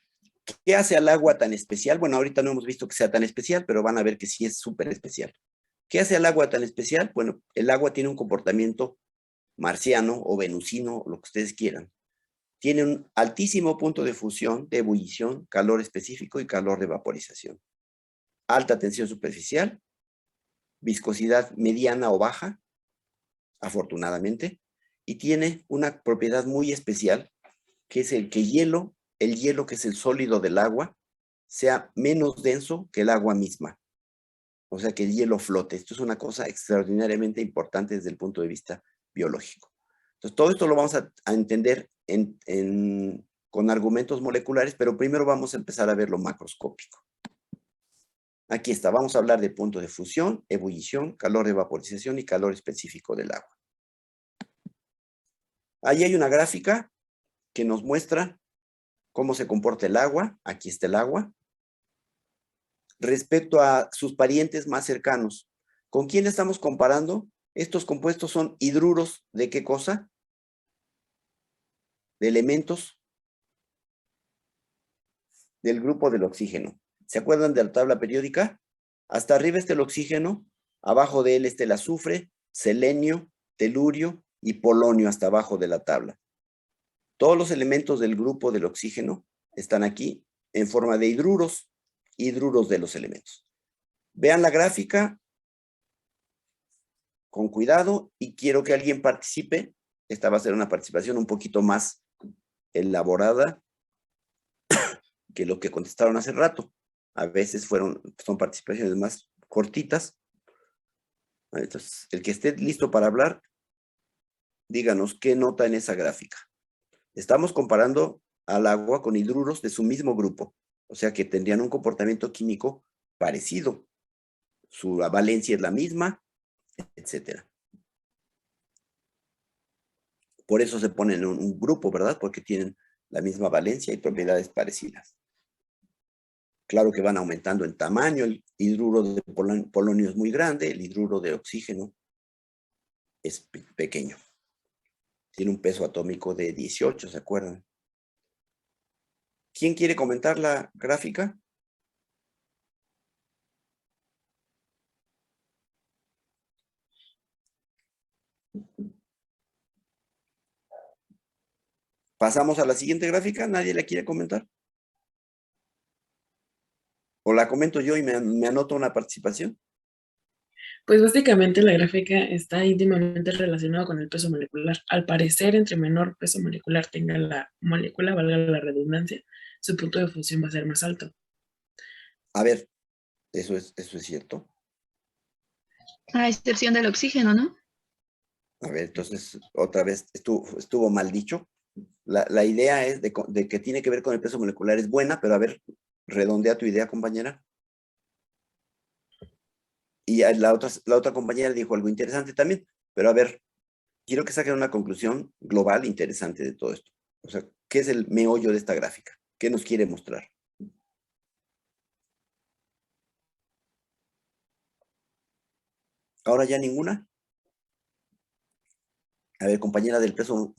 [SPEAKER 1] ¿qué hace al agua tan especial? Bueno, ahorita no hemos visto que sea tan especial, pero van a ver que sí es súper especial. ¿Qué hace al agua tan especial? Bueno, el agua tiene un comportamiento marciano o venusino, lo que ustedes quieran. Tiene un altísimo punto de fusión, de ebullición, calor específico y calor de vaporización. Alta tensión superficial, viscosidad mediana o baja, afortunadamente, y tiene una propiedad muy especial, que es el hielo que es el sólido del agua, sea menos denso que el agua misma. O sea, que el hielo flote. Esto es una cosa extraordinariamente importante desde el punto de vista biológico. Entonces, todo esto lo vamos a entender con argumentos moleculares, pero primero vamos a empezar a ver lo macroscópico. Aquí está, vamos a hablar de punto de fusión, ebullición, calor de vaporización y calor específico del agua. Ahí hay una gráfica que nos muestra cómo se comporta el agua. Aquí está el agua. Respecto a sus parientes más cercanos. ¿Con quién estamos comparando? Estos compuestos son hidruros ¿de qué cosa? De elementos del grupo del oxígeno. ¿Se acuerdan de la tabla periódica? Hasta arriba está el oxígeno, abajo de él está el azufre, selenio, telurio y polonio hasta abajo de la tabla. Todos los elementos del grupo del oxígeno están aquí en forma de hidruros de los elementos. Vean la gráfica con cuidado y quiero que alguien participe. Esta va a ser una participación un poquito más elaborada que lo que contestaron hace rato. A veces son participaciones más cortitas. Entonces, el que esté listo para hablar, díganos qué nota en esa gráfica. Estamos comparando al agua con hidruros de su mismo grupo. O sea que tendrían un comportamiento químico parecido. Su valencia es la misma, etc. Por eso se ponen en un grupo, ¿verdad? Porque tienen la misma valencia y propiedades parecidas. Claro que van aumentando en tamaño. El hidruro de polonio es muy grande, el hidruro de oxígeno es pequeño. Tiene un peso atómico de 18, ¿se acuerdan? ¿Quién quiere comentar la gráfica? Pasamos a la siguiente gráfica. ¿Nadie la quiere comentar? ¿O la comento yo y me anoto una participación?
[SPEAKER 2] Pues básicamente la gráfica está íntimamente relacionada con el peso molecular. Al parecer, entre menor peso molecular tenga la molécula, valga la redundancia, su punto de fusión va a ser más alto.
[SPEAKER 1] A ver, eso es cierto.
[SPEAKER 11] A excepción del oxígeno, ¿no?
[SPEAKER 1] A ver, entonces, otra vez, estuvo mal dicho. La idea es de que tiene que ver con el peso molecular es buena, pero a ver, redondea tu idea, compañera. Y la otra compañera dijo algo interesante también, pero a ver, quiero que saquen una conclusión global interesante de todo esto. O sea, ¿qué es el meollo de esta gráfica? ¿Qué nos quiere mostrar? ¿Ahora ya ninguna? A ver, compañera del peso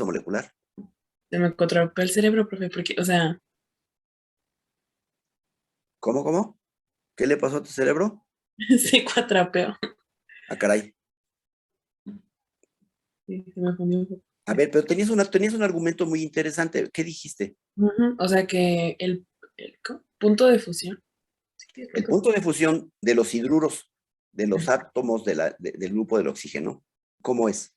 [SPEAKER 1] molecular.
[SPEAKER 2] Se me contrapea el cerebro, profe, porque, o sea...
[SPEAKER 1] ¿Cómo? ¿Qué le pasó a tu cerebro?
[SPEAKER 2] Se cuatrapeó.
[SPEAKER 1] Ah, caray.
[SPEAKER 2] Sí, se me fundió un poco.
[SPEAKER 1] A ver, pero tenías un argumento muy interesante. ¿Qué dijiste?
[SPEAKER 2] O sea que el punto de fusión.
[SPEAKER 1] El punto de fusión de los hidruros, de los átomos del grupo del oxígeno, ¿cómo es?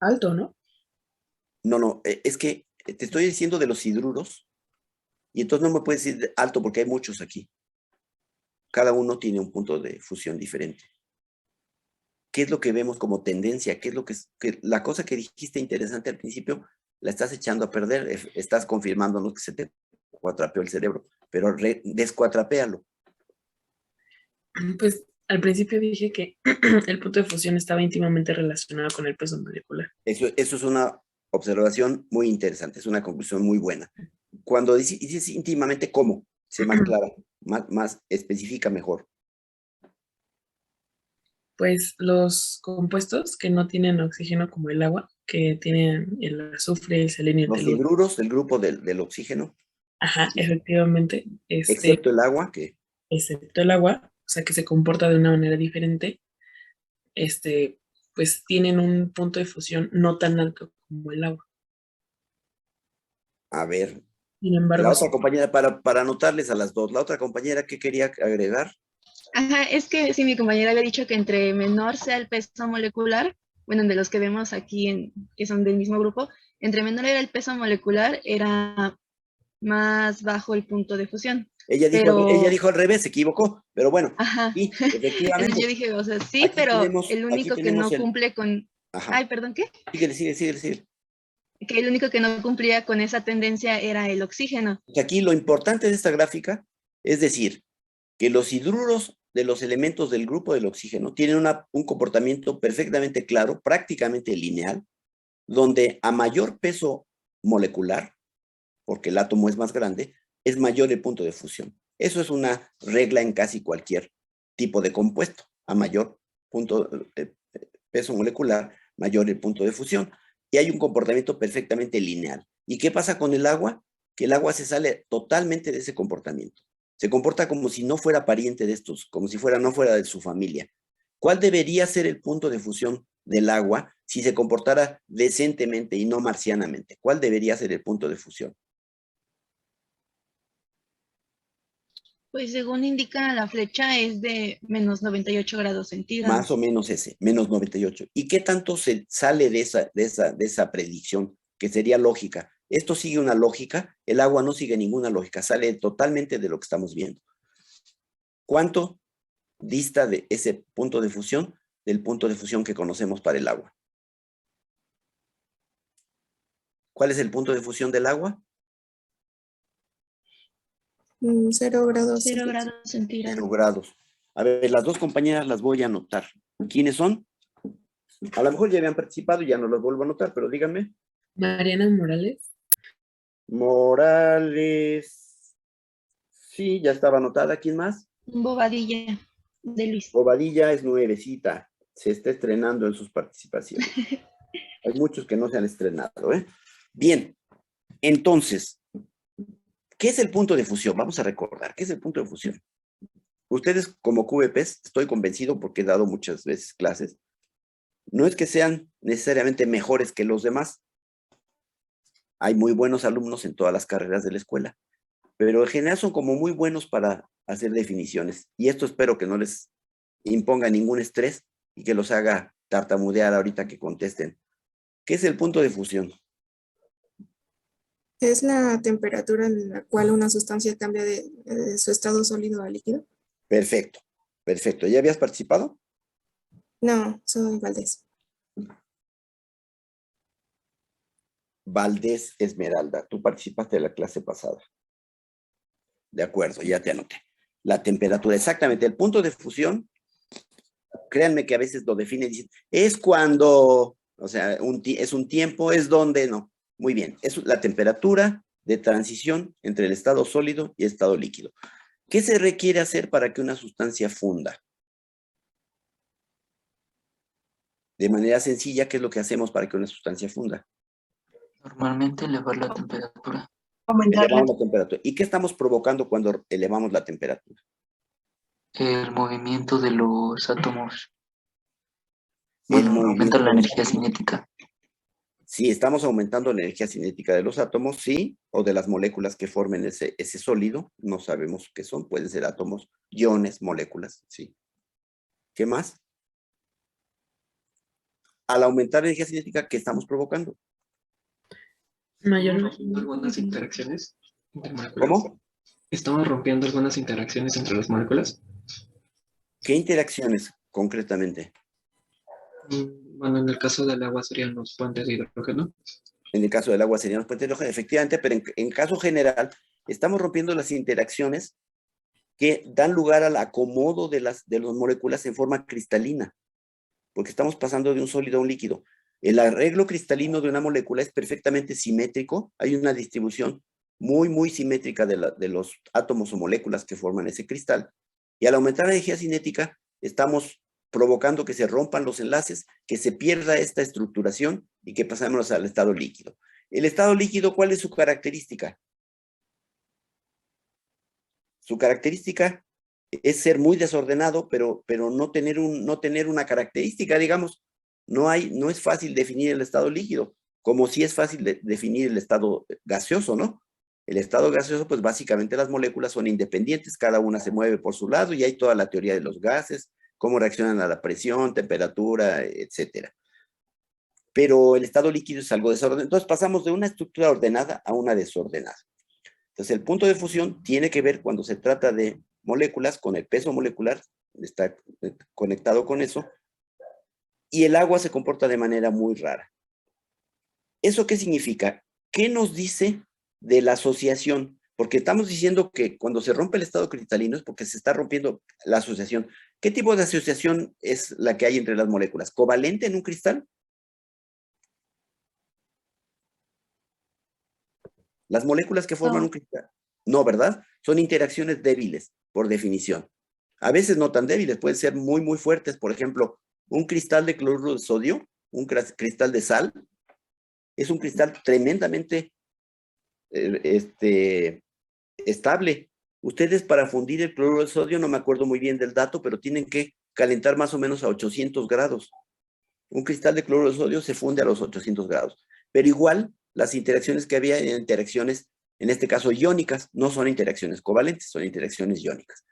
[SPEAKER 2] Alto, ¿no?
[SPEAKER 1] No, es que te estoy diciendo de los hidruros y entonces no me puedes decir alto porque hay muchos aquí. Cada uno tiene un punto de fusión diferente. ¿Qué es lo que vemos como tendencia? ¿Qué es lo que la cosa que dijiste interesante al principio la estás echando a perder? Estás confirmándonos que se te cuatrapeó el cerebro, pero descuatrapéalo.
[SPEAKER 2] Pues al principio dije que el punto de fusión estaba íntimamente relacionado con el peso molecular.
[SPEAKER 1] Eso es una observación muy interesante, es una conclusión muy buena. Cuando dices íntimamente, ¿cómo? Sé más clara, más específica mejor.
[SPEAKER 2] Pues los compuestos que no tienen oxígeno como el agua, que tienen el azufre, el selenio, el
[SPEAKER 1] Los
[SPEAKER 2] teluro.
[SPEAKER 1] hidruros del grupo del oxígeno,
[SPEAKER 2] Ajá, efectivamente,
[SPEAKER 1] excepto el agua, que
[SPEAKER 2] excepto el agua, o sea que se comporta de una manera diferente, pues tienen un punto de fusión no tan alto como el agua.
[SPEAKER 1] a ver,
[SPEAKER 2] Sin embargo,
[SPEAKER 1] la otra compañera, para anotarles a las dos, la otra compañera, ¿qué quería agregar?
[SPEAKER 11] Ajá, es que sí, mi compañera había dicho que entre menor sea el peso molecular, bueno, de los que vemos aquí, que son del mismo grupo, entre menor era el peso molecular, era más bajo el punto de fusión.
[SPEAKER 1] Ella dijo al revés, se equivocó, pero bueno,
[SPEAKER 11] Ajá,
[SPEAKER 1] sí,
[SPEAKER 11] entonces
[SPEAKER 1] efectivamente.
[SPEAKER 11] yo dije, o sea, sí,
[SPEAKER 1] Aquí
[SPEAKER 11] pero
[SPEAKER 1] tenemos,
[SPEAKER 11] el
[SPEAKER 1] aquí
[SPEAKER 11] único que
[SPEAKER 1] tenemos
[SPEAKER 11] no cumple con...
[SPEAKER 1] Ajá.
[SPEAKER 11] Ay, perdón, ¿qué?
[SPEAKER 1] Síguele.
[SPEAKER 11] Que el único que no cumplía con esa tendencia era el oxígeno.
[SPEAKER 1] Aquí lo importante de esta gráfica es decir, que los hidruros de los elementos del grupo del oxígeno tienen un comportamiento perfectamente claro, prácticamente lineal, donde a mayor peso molecular, porque el átomo es más grande, es mayor el punto de fusión. Eso es una regla en casi cualquier tipo de compuesto. A mayor peso molecular, mayor el punto de fusión. Y hay un comportamiento perfectamente lineal. ¿Y qué pasa con el agua? Que el agua se sale totalmente de ese comportamiento. Se comporta como si no fuera pariente de estos, como si no fuera de su familia. ¿Cuál debería ser el punto de fusión del agua si se comportara decentemente y no marcianamente? ¿Cuál debería ser el punto de fusión?
[SPEAKER 11] Pues según indica la flecha es de menos 98 grados centígrados.
[SPEAKER 1] Más o menos ese, menos 98. ¿Y qué tanto se sale de esa predicción, que sería lógica? Esto sigue una lógica, el agua no sigue ninguna lógica, sale totalmente de lo que estamos viendo. ¿Cuánto dista de ese punto de fusión del punto de fusión que conocemos para el agua? ¿Cuál es el punto de fusión del agua?
[SPEAKER 11] 0 grados centígrados.
[SPEAKER 1] 0 grados. A ver, las dos compañeras las voy a anotar. ¿Quiénes son? A lo mejor ya habían participado y ya no los vuelvo a anotar, pero díganme.
[SPEAKER 2] Mariana Morales.
[SPEAKER 1] Morales. Sí, ya estaba anotada. ¿Quién más?
[SPEAKER 11] Bobadilla de Luis.
[SPEAKER 1] Bobadilla es nuevecita. Se está estrenando en sus participaciones. Hay muchos que no se han estrenado, ¿eh? Bien. Entonces, ¿qué es el punto de fusión? Vamos a recordar. ¿Qué es el punto de fusión? Ustedes como QVPs, estoy convencido porque he dado muchas veces clases, no es que sean necesariamente mejores que los demás. Hay muy buenos alumnos en todas las carreras de la escuela, pero en general son como muy buenos para hacer definiciones. Y esto espero que no les imponga ningún estrés y que los haga tartamudear ahorita que contesten. ¿Qué es el punto de fusión?
[SPEAKER 12] ¿Es la temperatura en la cual una sustancia cambia de su estado sólido a líquido?
[SPEAKER 1] Perfecto, perfecto. ¿Ya habías participado?
[SPEAKER 12] No, soy Valdés.
[SPEAKER 1] Valdés Esmeralda, tú participaste de la clase pasada. De acuerdo, ya te anoté. La temperatura, exactamente. El punto de fusión, créanme que a veces lo definen y dicen, es cuando, o sea, es un tiempo, es donde, no. Muy bien, es la temperatura de transición entre el estado sólido y el estado líquido. ¿Qué se requiere hacer para que una sustancia funda? De manera sencilla, ¿qué es lo que hacemos para que una sustancia funda?
[SPEAKER 6] Normalmente elevar la temperatura.
[SPEAKER 1] Elevamos la temperatura. ¿Y qué estamos provocando cuando elevamos la temperatura?
[SPEAKER 6] El movimiento de los átomos.
[SPEAKER 1] El
[SPEAKER 6] Bueno,
[SPEAKER 1] movimiento
[SPEAKER 6] aumenta la
[SPEAKER 1] de los
[SPEAKER 6] energía cinética.
[SPEAKER 1] Sí, estamos aumentando la energía cinética de los átomos, sí, o de las moléculas que formen ese sólido. No sabemos qué son, pueden ser átomos, iones, moléculas, sí. ¿Qué más? Al aumentar la energía cinética, ¿qué estamos provocando?
[SPEAKER 2] Mayor.
[SPEAKER 5] ¿Estamos rompiendo algunas interacciones entre moléculas?
[SPEAKER 1] ¿Cómo?
[SPEAKER 5] ¿Estamos rompiendo algunas interacciones entre las moléculas?
[SPEAKER 1] ¿Qué interacciones concretamente?
[SPEAKER 5] Bueno, en el caso del agua serían los puentes de hidrógeno.
[SPEAKER 1] En el caso del agua serían los puentes de hidrógeno, efectivamente, pero en caso general, estamos rompiendo las interacciones que dan lugar al acomodo de las moléculas en forma cristalina, porque estamos pasando de un sólido a un líquido. El arreglo cristalino de una molécula es perfectamente simétrico, hay una distribución muy, muy simétrica de los átomos o moléculas que forman ese cristal, y al aumentar la energía cinética, estamos provocando que se rompan los enlaces, que se pierda esta estructuración y que pasemos al estado líquido. El estado líquido, ¿cuál es su característica? Su característica es ser muy desordenado, pero no tener una característica, digamos. No es fácil definir el estado líquido, como si es fácil definir el estado gaseoso, ¿no? El estado gaseoso, pues básicamente las moléculas son independientes, cada una se mueve por su lado y hay toda la teoría de los gases, cómo reaccionan a la presión, temperatura, etcétera. Pero el estado líquido es algo desordenado. Entonces pasamos de una estructura ordenada a una desordenada. Entonces el punto de fusión tiene que ver cuando se trata de moléculas con el peso molecular, está conectado con eso, y el agua se comporta de manera muy rara. ¿Eso qué significa? ¿Qué nos dice de la asociación? Porque estamos diciendo que cuando se rompe el estado cristalino es porque se está rompiendo la asociación. ¿Qué tipo de asociación es la que hay entre las moléculas? ¿Covalente en un cristal? Las moléculas que forman un cristal. No, ¿verdad? Son interacciones débiles, por definición. A veces no tan débiles, pueden ser muy, muy fuertes. Por ejemplo, un cristal de cloruro de sodio, un cristal de sal, es un cristal tremendamente estable. Ustedes para fundir el cloruro de sodio, no me acuerdo muy bien del dato, pero tienen que calentar más o menos a 800 grados. Un cristal de cloruro de sodio se funde a los 800 grados. Pero igual, las interacciones que había eran interacciones, en este caso iónicas, no son interacciones covalentes, son interacciones iónicas.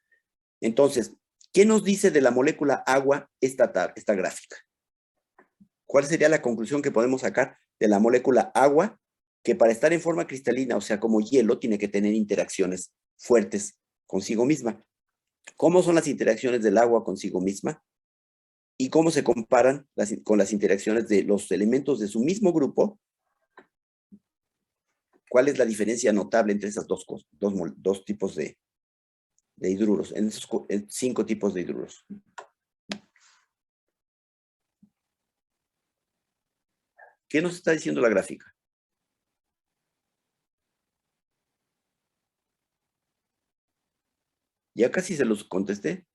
[SPEAKER 1] Entonces, ¿qué nos dice de la molécula agua esta gráfica? ¿Cuál sería la conclusión que podemos sacar de la molécula agua? Que para estar en forma cristalina, o sea, como hielo, tiene que tener interacciones fuertes consigo misma. ¿Cómo son las interacciones del agua consigo misma? ¿Y cómo se comparan con las interacciones de los elementos de su mismo grupo? ¿Cuál es la diferencia notable entre esas dos tipos de hidruros, en esos 5 tipos de hidruros? ¿Qué nos está diciendo la gráfica? Ya casi se los contesté.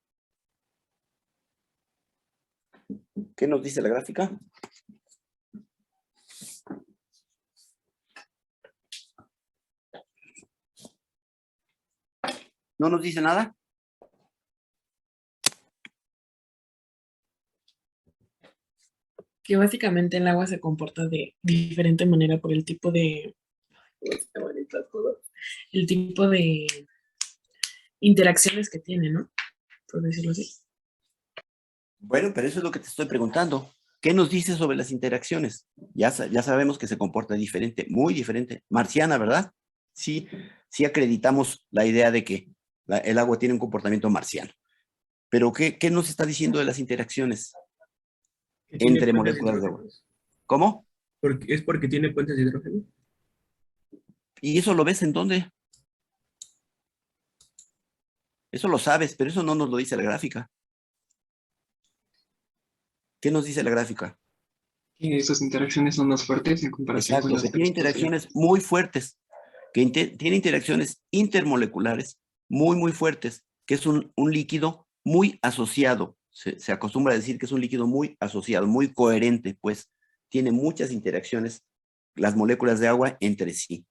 [SPEAKER 1] ¿Qué nos dice la gráfica? ¿No nos dice nada?
[SPEAKER 2] Que básicamente el agua se comporta de diferente manera por el tipo de interacciones que tiene, ¿no? Por decirlo así.
[SPEAKER 1] Bueno, pero eso es lo que te estoy preguntando. ¿Qué nos dice sobre las interacciones? Ya sabemos que se comporta diferente, muy diferente. Marciana, ¿verdad? Sí acreditamos la idea de que el agua tiene un comportamiento marciano. Pero ¿qué nos está diciendo de las interacciones entre moléculas de agua? ¿Cómo?
[SPEAKER 5] ¿Es porque tiene puentes de hidrógeno?
[SPEAKER 1] ¿Y eso lo ves en dónde? Eso lo sabes, pero eso no nos lo dice la gráfica. ¿Qué nos dice la gráfica?
[SPEAKER 13] Y esas interacciones son más fuertes en comparación con las
[SPEAKER 1] que tiene interacciones muy fuertes, que tiene interacciones intermoleculares muy, muy fuertes, que es un líquido muy asociado. Se acostumbra a decir que es un líquido muy asociado, muy coherente, pues tiene muchas interacciones las moléculas de agua entre sí.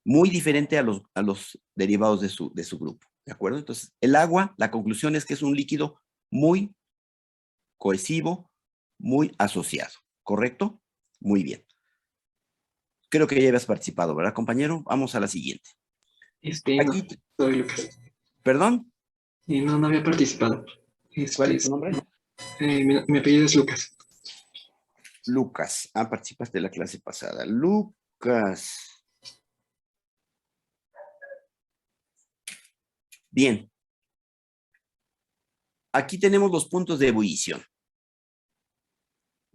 [SPEAKER 1] Muy diferente a los derivados de su grupo, ¿de acuerdo? Entonces, el agua, la conclusión es que es un líquido muy cohesivo, muy asociado, ¿correcto? Muy bien. Creo que ya habías participado, ¿verdad, compañero? Vamos a la siguiente.
[SPEAKER 13] Aquí, soy Lucas.
[SPEAKER 1] ¿Perdón?
[SPEAKER 13] No había participado.
[SPEAKER 1] ¿Cuál es tu nombre?
[SPEAKER 13] Mi apellido es Lucas.
[SPEAKER 1] Lucas. Participaste de la clase pasada. Lucas. Bien. Aquí tenemos los puntos de ebullición.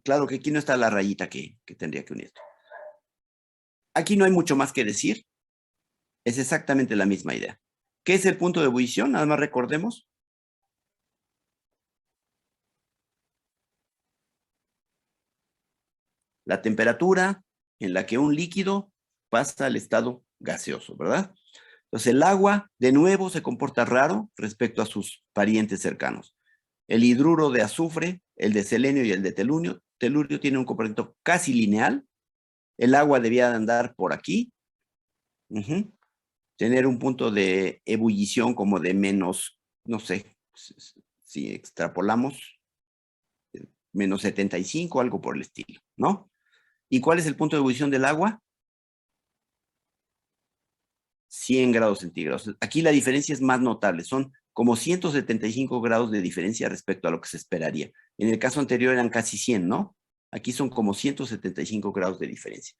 [SPEAKER 1] Claro que aquí no está la rayita que tendría que unir. Aquí no hay mucho más que decir. Es exactamente la misma idea. ¿Qué es el punto de ebullición? Nada más recordemos. La temperatura en la que un líquido pasa al estado gaseoso, ¿verdad? Entonces el agua, de nuevo, se comporta raro respecto a sus parientes cercanos. El hidruro de azufre, el de selenio y el de telurio tienen un comportamiento casi lineal. El agua debía de andar por aquí. Tener un punto de ebullición como de menos, no sé, si extrapolamos, menos 75, algo por el estilo, ¿no? ¿Y cuál es el punto de ebullición del agua? 100 grados centígrados. Aquí la diferencia es más notable, son como 175 grados de diferencia respecto a lo que se esperaría. En el caso anterior eran casi 100, ¿no? Aquí son como 175 grados de diferencia.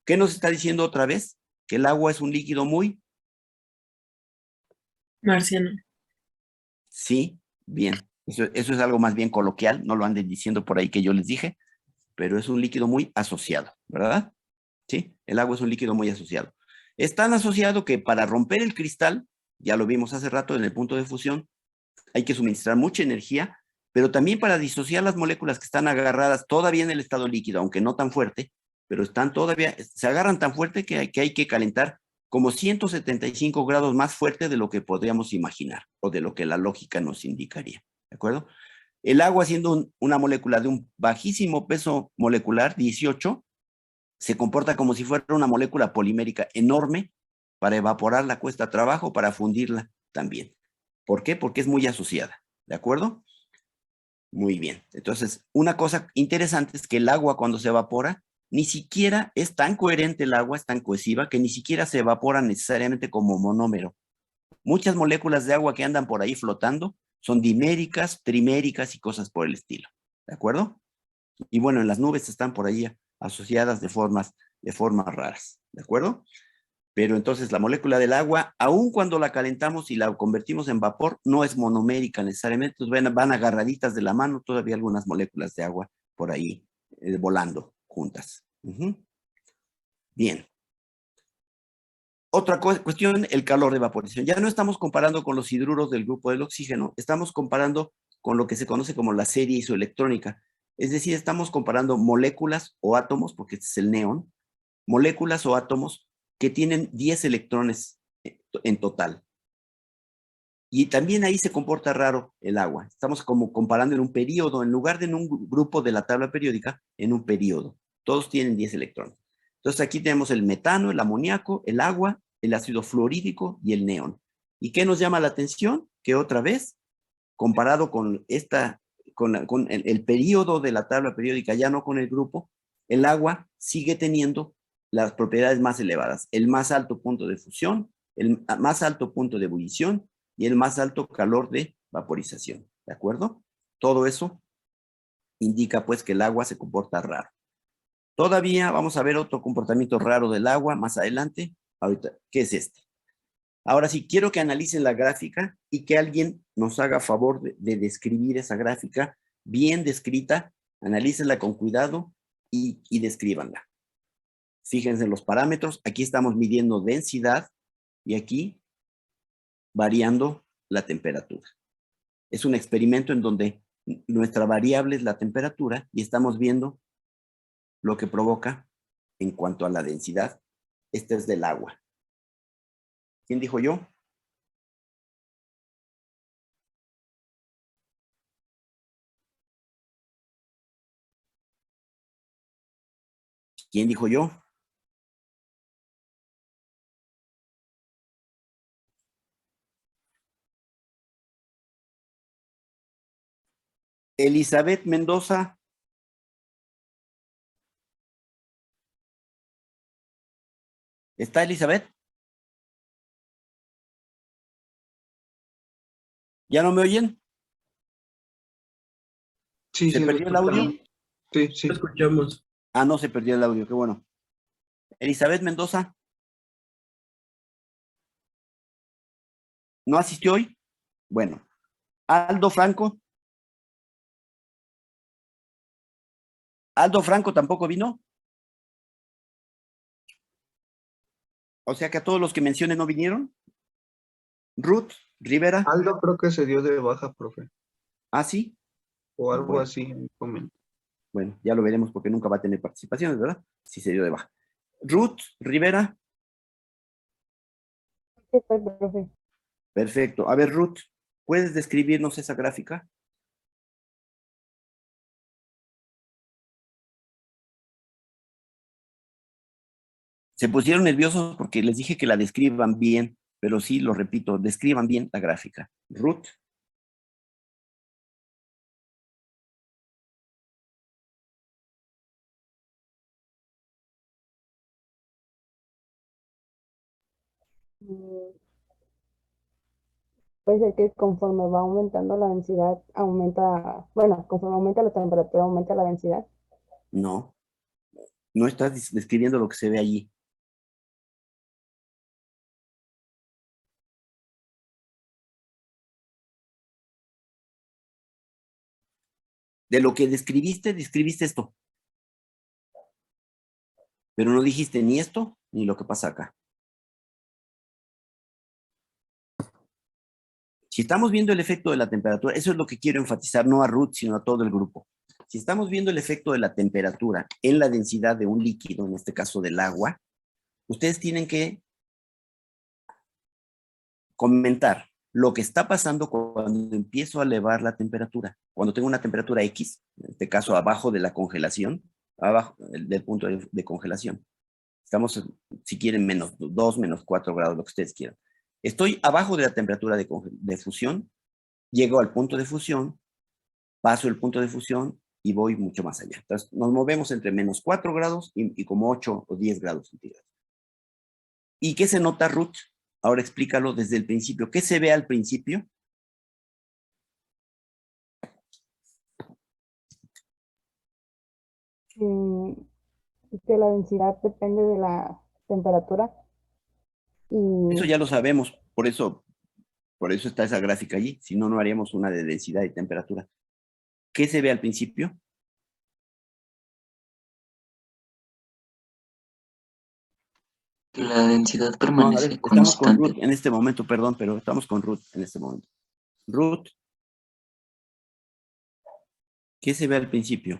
[SPEAKER 1] ¿Qué nos está diciendo otra vez? Que el agua es un líquido muy...
[SPEAKER 2] Marciano.
[SPEAKER 1] Sí, bien. Eso es algo más bien coloquial, no lo anden diciendo por ahí que yo les dije, pero es un líquido muy asociado, ¿verdad? Sí, el agua es un líquido muy asociado. Es tan asociado que para romper el cristal, ya lo vimos hace rato en el punto de fusión, hay que suministrar mucha energía, pero también para disociar las moléculas que están agarradas todavía en el estado líquido, aunque no tan fuerte, pero están todavía, se agarran tan fuerte que hay que calentar como 175 grados más fuerte de lo que podríamos imaginar, o de lo que la lógica nos indicaría, ¿de acuerdo? El agua, siendo una molécula de un bajísimo peso molecular, 18, se comporta como si fuera una molécula polimérica enorme. Para evaporarla cuesta trabajo, para fundirla también. ¿Por qué? Porque es muy asociada, ¿de acuerdo? Muy bien. Entonces, una cosa interesante es que el agua cuando se evapora, ni siquiera es tan coherente el agua, es tan cohesiva, que ni siquiera se evapora necesariamente como monómero. Muchas moléculas de agua que andan por ahí flotando son diméricas, triméricas y cosas por el estilo, ¿de acuerdo? Y bueno, en las nubes están por ahí asociadas de formas raras, ¿de acuerdo? Pero entonces la molécula del agua, aun cuando la calentamos y la convertimos en vapor, no es monomérica necesariamente, van agarraditas de la mano todavía algunas moléculas de agua por ahí volando juntas. Bien. Otra cuestión, el calor de evaporación. Ya no estamos comparando con los hidruros del grupo del oxígeno, estamos comparando con lo que se conoce como la serie isoelectrónica. Es decir, estamos comparando moléculas o átomos, porque este es el neón, moléculas o átomos que tienen 10 electrones en total. Y también ahí se comporta raro el agua. Estamos como comparando en un periodo, en lugar de en un grupo de la tabla periódica, en un periodo. Todos tienen 10 electrones. Entonces aquí tenemos el metano, el amoníaco, el agua, el ácido fluorídrico y el neón. ¿Y qué nos llama la atención? Que otra vez, comparado con el periodo de la tabla periódica, ya no con el grupo, el agua sigue teniendo las propiedades más elevadas. El más alto punto de fusión, el más alto punto de ebullición y el más alto calor de vaporización. ¿De acuerdo? Todo eso indica pues que el agua se comporta raro. Todavía vamos a ver otro comportamiento raro del agua más adelante. Ahorita, ¿qué es este? Ahora sí, quiero que analicen la gráfica y que alguien nos haga favor de describir esa gráfica bien descrita. Analícenla con cuidado y descríbanla. Fíjense en los parámetros. Aquí estamos midiendo densidad y aquí variando la temperatura. Es un experimento en donde nuestra variable es la temperatura y estamos viendo lo que provoca en cuanto a la densidad. Este es del agua. ¿Quién dijo yo? ¿Quién dijo yo? Elizabeth Mendoza. ¿Está Elizabeth? ¿Ya no me oyen?
[SPEAKER 8] Sí,
[SPEAKER 1] ¿Se
[SPEAKER 8] sí,
[SPEAKER 1] perdió el audio?
[SPEAKER 8] Sí, sí.
[SPEAKER 5] Lo escuchamos.
[SPEAKER 1] Ah, no se perdió el audio, qué bueno. Elizabeth Mendoza. ¿No asistió hoy? Bueno. Aldo Franco. ¿Aldo Franco tampoco vino? O sea que a todos los que mencioné no vinieron. Ruth Rivera.
[SPEAKER 8] Aldo creo que se dio de baja, profe.
[SPEAKER 1] ¿Ah, sí?
[SPEAKER 8] O algo
[SPEAKER 1] Bueno.
[SPEAKER 8] así, comento.
[SPEAKER 1] Bueno, ya lo veremos porque nunca va a tener participaciones, ¿verdad? Si se dio de baja. Ruth Rivera.
[SPEAKER 14] Estoy, profe.
[SPEAKER 1] Perfecto. A ver, Ruth, ¿puedes describirnos esa gráfica? Se pusieron nerviosos porque les dije que la describan bien, pero sí, lo repito, describan bien la gráfica. Ruth.
[SPEAKER 14] Puede ser que conforme va aumentando la densidad, aumenta, bueno, conforme aumenta la temperatura, aumenta la densidad.
[SPEAKER 1] No, no estás describiendo lo que se ve allí. De lo que describiste esto. Pero no dijiste ni esto, ni lo que pasa acá. Si estamos viendo el efecto de la temperatura, eso es lo que quiero enfatizar, no a Ruth, sino a todo el grupo. Si estamos viendo el efecto de la temperatura en la densidad de un líquido, en este caso del agua, ustedes tienen que comentar lo que está pasando cuando empiezo a elevar la temperatura. Cuando tengo una temperatura X, en este caso abajo de la congelación, abajo del punto de congelación. Estamos, si quieren, menos 2, menos 4 grados, lo que ustedes quieran. Estoy abajo de la temperatura de fusión, llego al punto de fusión, paso el punto de fusión y voy mucho más allá. Entonces, nos movemos entre menos 4 grados y como 8 o 10 grados centígrados. ¿Y qué se nota, Ruth? Ahora explícalo desde el principio. ¿Qué se ve al principio?
[SPEAKER 14] Que la densidad depende de la temperatura. Y
[SPEAKER 1] eso ya lo sabemos, por eso está esa gráfica allí. Si no, no haríamos una de densidad y temperatura. ¿Qué se ve al principio?
[SPEAKER 6] La densidad
[SPEAKER 1] No,
[SPEAKER 6] permanece
[SPEAKER 1] a ver, estamos con
[SPEAKER 6] constante.
[SPEAKER 1] Ruth en este momento, perdón, pero estamos con Ruth en este momento. Ruth, ¿qué se ve al principio?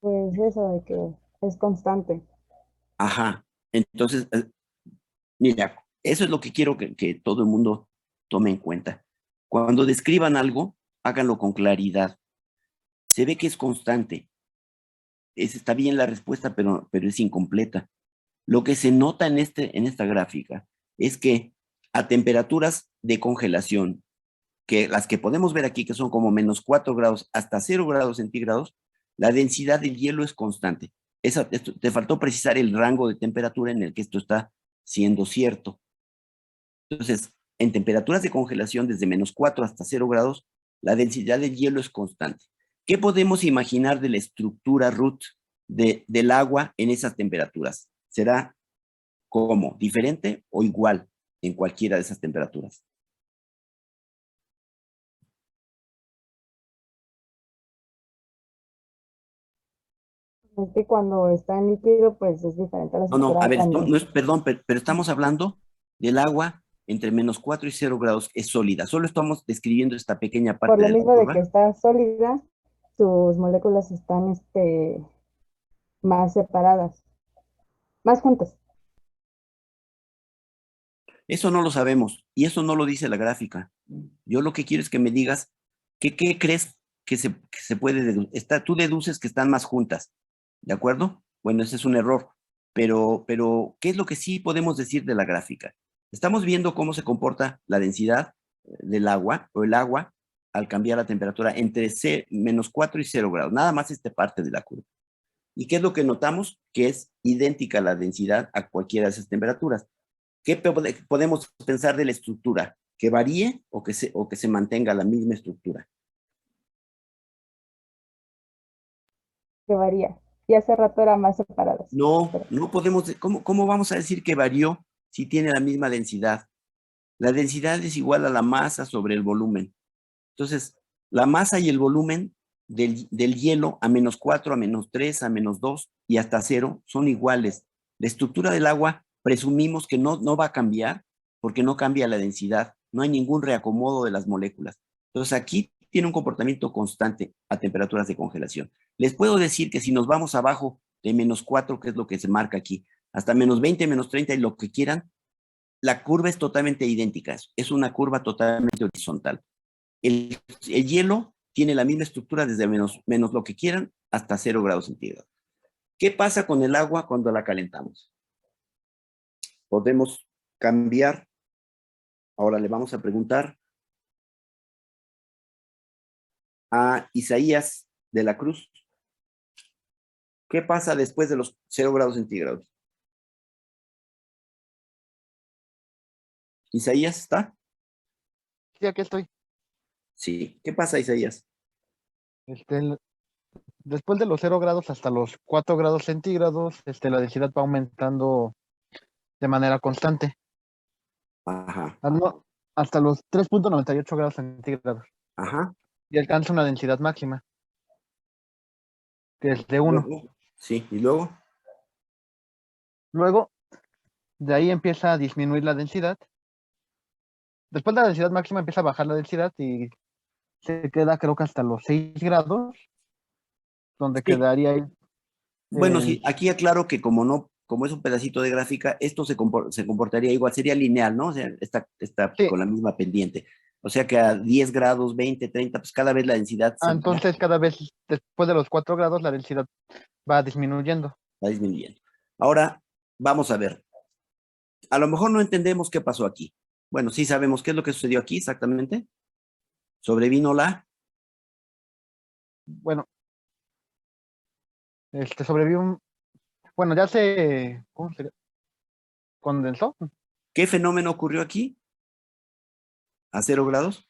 [SPEAKER 14] pues eso de que es constante.
[SPEAKER 1] Ajá. Entonces, mira, eso es lo que quiero que todo el mundo tome en cuenta. Cuando describan algo, háganlo con claridad. Se ve que es constante. Está bien la respuesta, pero es incompleta. Lo que se nota en esta gráfica es que a temperaturas de congelación, que las que podemos ver aquí, que son como menos 4 grados hasta 0 grados centígrados, la densidad del hielo es constante. Te faltó precisar el rango de temperatura en el que esto está siendo cierto. Entonces, en temperaturas de congelación desde menos 4 hasta 0 grados, la densidad del hielo es constante. ¿Qué podemos imaginar de la estructura, Ruth, del agua en esas temperaturas? ¿Será como diferente o igual en cualquiera de esas temperaturas?
[SPEAKER 14] Es que cuando está en líquido, pues es diferente a la
[SPEAKER 1] No, a ver,
[SPEAKER 14] cuando...
[SPEAKER 1] no es, perdón, pero estamos hablando del agua entre menos 4 y 0 grados, es sólida. Solo estamos describiendo esta pequeña parte
[SPEAKER 14] Por lo
[SPEAKER 1] de la
[SPEAKER 14] mismo de
[SPEAKER 1] curva.
[SPEAKER 14] que está sólida, sus moléculas están más separadas, más juntas.
[SPEAKER 1] Eso no lo sabemos y eso no lo dice la gráfica. Yo lo que quiero es que me digas qué crees que se puede deducir. Tú deduces que están más juntas, ¿de acuerdo? Bueno, ese es un error, pero ¿qué es lo que sí podemos decir de la gráfica? Estamos viendo cómo se comporta la densidad del agua o el agua al cambiar la temperatura entre menos 4 y 0 grados, nada más esta parte de la curva. ¿Y qué es lo que notamos? Que es idéntica la densidad a cualquiera de esas temperaturas. ¿Qué podemos pensar de la estructura? ¿Que varíe o que se mantenga la misma estructura?
[SPEAKER 14] Que varía. Y hace rato era más separadas.
[SPEAKER 1] No podemos. ¿Cómo vamos a decir que varió si tiene la misma densidad? La densidad es igual a la masa sobre el volumen. Entonces, la masa y el volumen del hielo a menos 4, a menos 3, a menos 2 y hasta 0 son iguales. La estructura del agua presumimos que no va a cambiar porque no cambia la densidad. No hay ningún reacomodo de las moléculas. Entonces, aquí tiene un comportamiento constante a temperaturas de congelación. Les puedo decir que si nos vamos abajo de menos 4, que es lo que se marca aquí, hasta menos 20, menos 30 y lo que quieran, la curva es totalmente idéntica. Es una curva totalmente horizontal. El hielo tiene la misma estructura desde menos lo que quieran hasta 0 grados centígrados. ¿Qué pasa con el agua cuando la calentamos? Podemos cambiar. Ahora le vamos a preguntar a Isaías de la Cruz. ¿Qué pasa después de los 0 grados centígrados? ¿Isaías está?
[SPEAKER 15] Sí, aquí estoy.
[SPEAKER 1] Sí. ¿Qué pasa, Isaías?
[SPEAKER 15] Después de los 0 grados hasta los 4 grados centígrados, la densidad va aumentando de manera constante.
[SPEAKER 1] Ajá.
[SPEAKER 15] Hasta los 3.98 grados centígrados.
[SPEAKER 1] Ajá.
[SPEAKER 15] Y alcanza una densidad máxima, que es de 1.
[SPEAKER 1] Sí, ¿y luego?
[SPEAKER 15] Luego, de ahí empieza a disminuir la densidad. Después de la densidad máxima empieza a bajar la densidad y se queda, creo que hasta los 6 grados, donde
[SPEAKER 1] Sí.
[SPEAKER 15] quedaría...
[SPEAKER 1] Bueno, sí, aquí aclaro que como es un pedacito de gráfica, esto se comportaría igual, sería lineal, ¿no? O sea, está
[SPEAKER 15] Sí.
[SPEAKER 1] con la misma pendiente. O sea que a 10 grados, 20, 30, pues cada vez la densidad
[SPEAKER 15] entonces cada vez después de los 4 grados la densidad va disminuyendo.
[SPEAKER 1] va disminuyendo. Ahora, vamos a ver. A lo mejor no entendemos qué pasó aquí. Bueno, sí sabemos qué es lo que sucedió aquí exactamente. Sobrevino la...
[SPEAKER 15] Bueno, sobrevivió bueno, ya se... ¿Cómo se condensó?
[SPEAKER 1] ¿Qué fenómeno ocurrió aquí? ¿A 0 grados?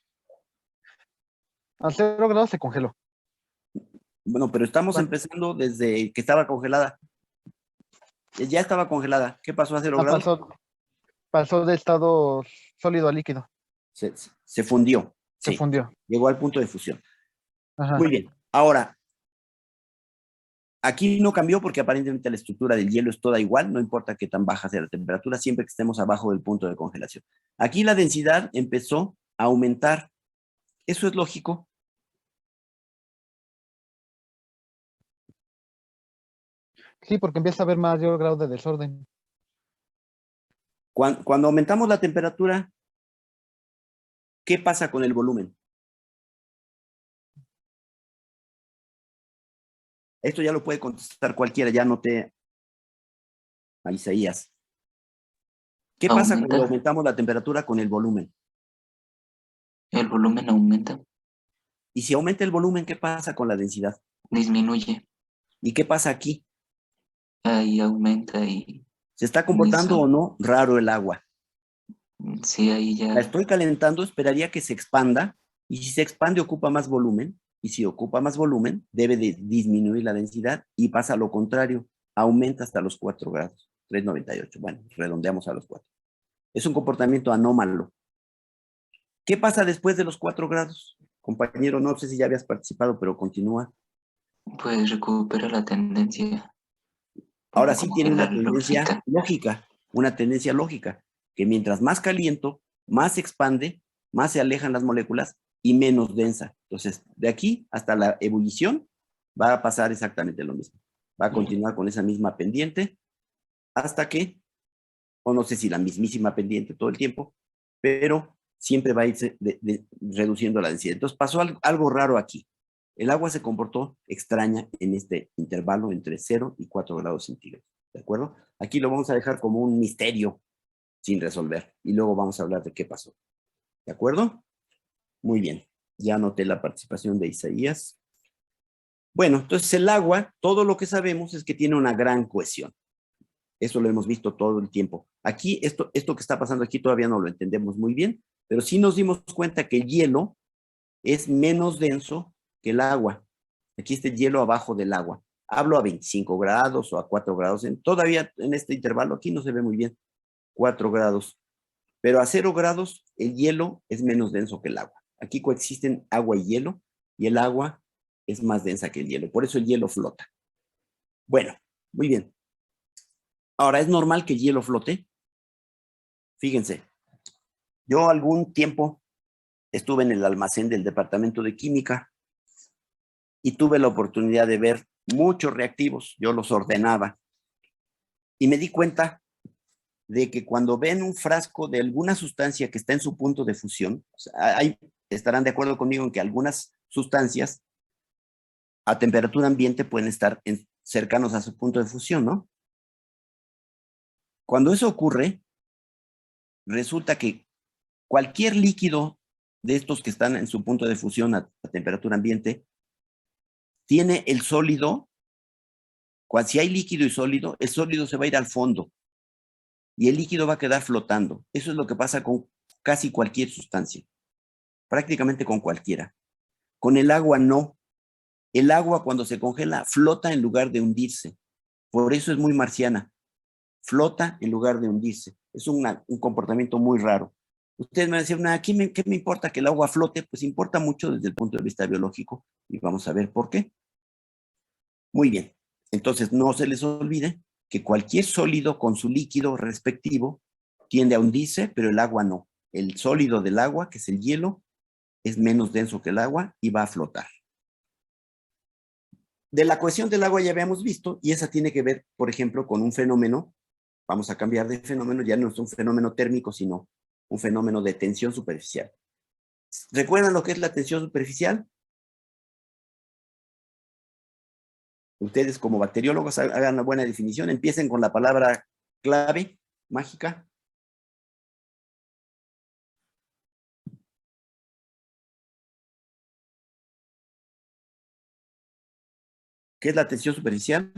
[SPEAKER 15] A 0 grados se congeló.
[SPEAKER 1] Bueno, pero estamos empezando desde que estaba congelada. Ya estaba congelada. ¿Qué pasó a 0 grados?
[SPEAKER 15] Pasó de estado sólido a líquido.
[SPEAKER 1] Se fundió.
[SPEAKER 15] Se fundió.
[SPEAKER 1] Llegó al punto de fusión.
[SPEAKER 15] Ajá.
[SPEAKER 1] Muy bien. Ahora, aquí no cambió porque aparentemente la estructura del hielo es toda igual, no importa qué tan baja sea la temperatura, siempre que estemos abajo del punto de congelación. Aquí la densidad empezó a aumentar. ¿Eso es lógico?
[SPEAKER 15] Sí, porque empieza a haber mayor grado de desorden.
[SPEAKER 1] Cuando aumentamos la temperatura, ¿qué pasa con el volumen? Esto ya lo puede contestar cualquiera, ya noté a Isaías. ¿Qué pasa cuando aumentamos la temperatura con el volumen?
[SPEAKER 6] El volumen aumenta.
[SPEAKER 1] Y si aumenta el volumen, ¿qué pasa con la densidad?
[SPEAKER 6] Disminuye.
[SPEAKER 1] ¿Y qué pasa aquí?
[SPEAKER 6] Ahí aumenta y...
[SPEAKER 1] ¿Se está comportando o no raro el agua?
[SPEAKER 6] Sí, ahí ya...
[SPEAKER 1] La estoy calentando, esperaría que se expanda, y si se expande ocupa más volumen, y si ocupa más volumen, debe de disminuir la densidad, y pasa lo contrario, aumenta hasta los 4 grados, 3.98, bueno, redondeamos a los 4. Es un comportamiento anómalo. ¿Qué pasa después de los 4 grados? Compañero, no sé si ya habías participado, pero continúa.
[SPEAKER 6] Pues recupera la tendencia.
[SPEAKER 1] Ahora sí tiene una tendencia lógica, que mientras más caliento, más se expande, más se alejan las moléculas y menos densa. Entonces, de aquí hasta la ebullición va a pasar exactamente lo mismo. Va a continuar con esa misma pendiente hasta que, o no sé si la mismísima pendiente todo el tiempo, pero siempre va a irse reduciendo la densidad. Entonces pasó algo raro aquí. El agua se comportó extraña en este intervalo entre 0 y 4 grados centígrados. ¿De acuerdo? Aquí lo vamos a dejar como un misterio sin resolver. Y luego vamos a hablar de qué pasó. ¿De acuerdo? Muy bien. Ya anoté la participación de Isaías. Bueno, entonces el agua, todo lo que sabemos es que tiene una gran cohesión. Eso lo hemos visto todo el tiempo. Aquí, esto que está pasando aquí todavía no lo entendemos muy bien, pero sí nos dimos cuenta que el hielo es menos denso que el agua. Aquí está el hielo abajo del agua. Hablo a 25 grados o a 4 grados. Todavía en este intervalo aquí no se ve muy bien. 4 grados. Pero a 0 grados el hielo es menos denso que el agua. Aquí coexisten agua y hielo y el agua es más densa que el hielo. Por eso el hielo flota. Bueno, muy bien. Ahora, ¿es normal que el hielo flote? Fíjense, yo algún tiempo estuve en el almacén del departamento de química y tuve la oportunidad de ver muchos reactivos. Yo los ordenaba y me di cuenta de que cuando ven un frasco de alguna sustancia que está en su punto de fusión, o sea, estarán de acuerdo conmigo en que algunas sustancias a temperatura ambiente pueden estar cercanos a su punto de fusión, ¿no? Cuando eso ocurre, resulta que cualquier líquido de estos que están en su punto de fusión a temperatura ambiente tiene el sólido. Si hay líquido y sólido, el sólido se va a ir al fondo y el líquido va a quedar flotando. Eso es lo que pasa con casi cualquier sustancia, prácticamente con cualquiera. Con el agua no. El agua cuando se congela flota en lugar de hundirse. Por eso es muy marciana. Flota en lugar de hundirse. Es un comportamiento muy raro. Ustedes me van a decir, ¿qué me importa que el agua flote? Pues importa mucho desde el punto de vista biológico y vamos a ver por qué. Muy bien. Entonces no se les olvide que cualquier sólido con su líquido respectivo tiende a hundirse, pero el agua no. El sólido del agua, que es el hielo, es menos denso que el agua y va a flotar. De la cohesión del agua ya habíamos visto, y esa tiene que ver, por ejemplo, con un fenómeno. Vamos a cambiar de fenómeno, ya no es un fenómeno térmico, sino un fenómeno de tensión superficial. ¿Recuerdan lo que es la tensión superficial? Ustedes como bacteriólogos hagan una buena definición, empiecen con la palabra clave, mágica. ¿Qué es la tensión superficial?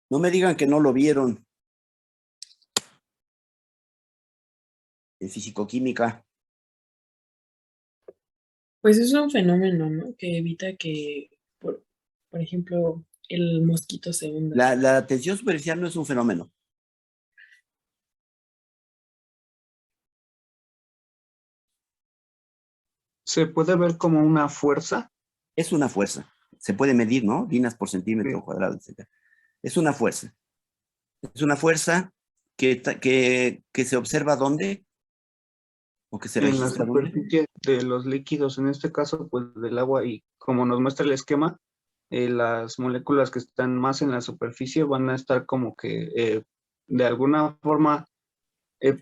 [SPEAKER 1] No me digan que no lo vieron en fisicoquímica.
[SPEAKER 2] Pues es un fenómeno, ¿no? Que evita que, por ejemplo, el mosquito se hunda.
[SPEAKER 1] La tensión superficial no es un fenómeno.
[SPEAKER 8] ¿Se puede ver como una fuerza?
[SPEAKER 1] Es una fuerza. Se puede medir, ¿no? Dinas por centímetro cuadrado, etc. Es una fuerza. Es una fuerza que se observa ¿dónde? ¿O que se
[SPEAKER 8] En la
[SPEAKER 1] registra dónde?
[SPEAKER 8] superficie de los líquidos, en este caso, pues del agua, y como nos muestra el esquema, las moléculas que están más en la superficie van a estar como que de alguna forma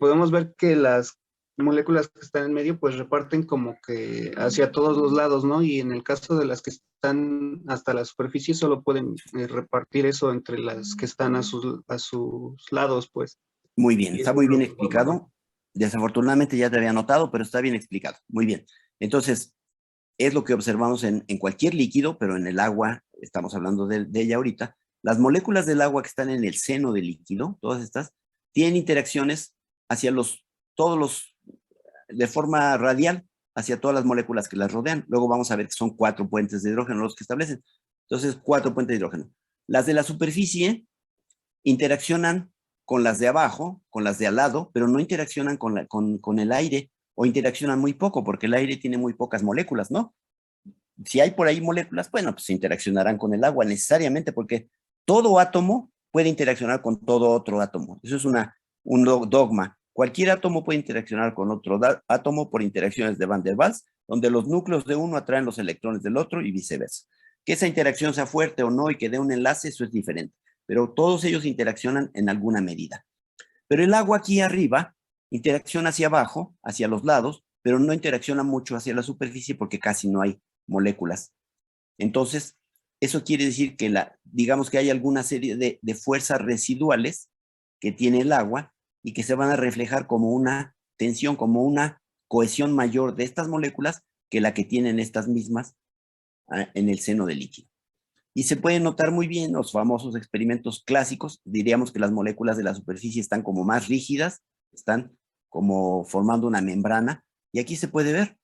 [SPEAKER 8] podemos ver que las moléculas que están en medio pues reparten como que hacia todos los lados, ¿no? Y en el caso de las que están hasta la superficie solo pueden repartir eso entre las que están a sus lados, pues.
[SPEAKER 1] Muy bien,
[SPEAKER 8] Y
[SPEAKER 1] está
[SPEAKER 8] eso
[SPEAKER 1] muy
[SPEAKER 8] es lo
[SPEAKER 1] bien
[SPEAKER 8] que
[SPEAKER 1] explicado. Desafortunadamente ya te había notado, pero está bien explicado. Muy bien. Entonces, es lo que observamos en cualquier líquido, pero en el agua, estamos hablando de ella ahorita. Las moléculas del agua que están en el seno del líquido, todas estas, tienen interacciones hacia de forma radial, hacia todas las moléculas que las rodean. Luego vamos a ver que son 4 puentes de hidrógeno los que establecen. Entonces, 4 puentes de hidrógeno. Las de la superficie interaccionan con las de abajo, con las de al lado, pero no interaccionan con el aire, o interaccionan muy poco, porque el aire tiene muy pocas moléculas, ¿no? Si hay por ahí moléculas, bueno, pues interaccionarán con el agua necesariamente, porque todo átomo puede interaccionar con todo otro átomo. Eso es un dogma. Cualquier átomo puede interaccionar con otro átomo por interacciones de Van der Waals, donde los núcleos de uno atraen los electrones del otro y viceversa. Que esa interacción sea fuerte o no y que dé un enlace, eso es diferente. Pero todos ellos interaccionan en alguna medida. Pero el agua aquí arriba interacciona hacia abajo, hacia los lados, pero no interacciona mucho hacia la superficie porque casi no hay moléculas. Entonces, eso quiere decir que digamos que hay alguna serie de fuerzas residuales que tiene el agua y que se van a reflejar como una tensión, como una cohesión mayor de estas moléculas que la que tienen estas mismas en el seno del líquido. Y se pueden notar muy bien los famosos experimentos clásicos. Diríamos que las moléculas de la superficie están como más rígidas, están como formando una membrana. Y aquí se puede ver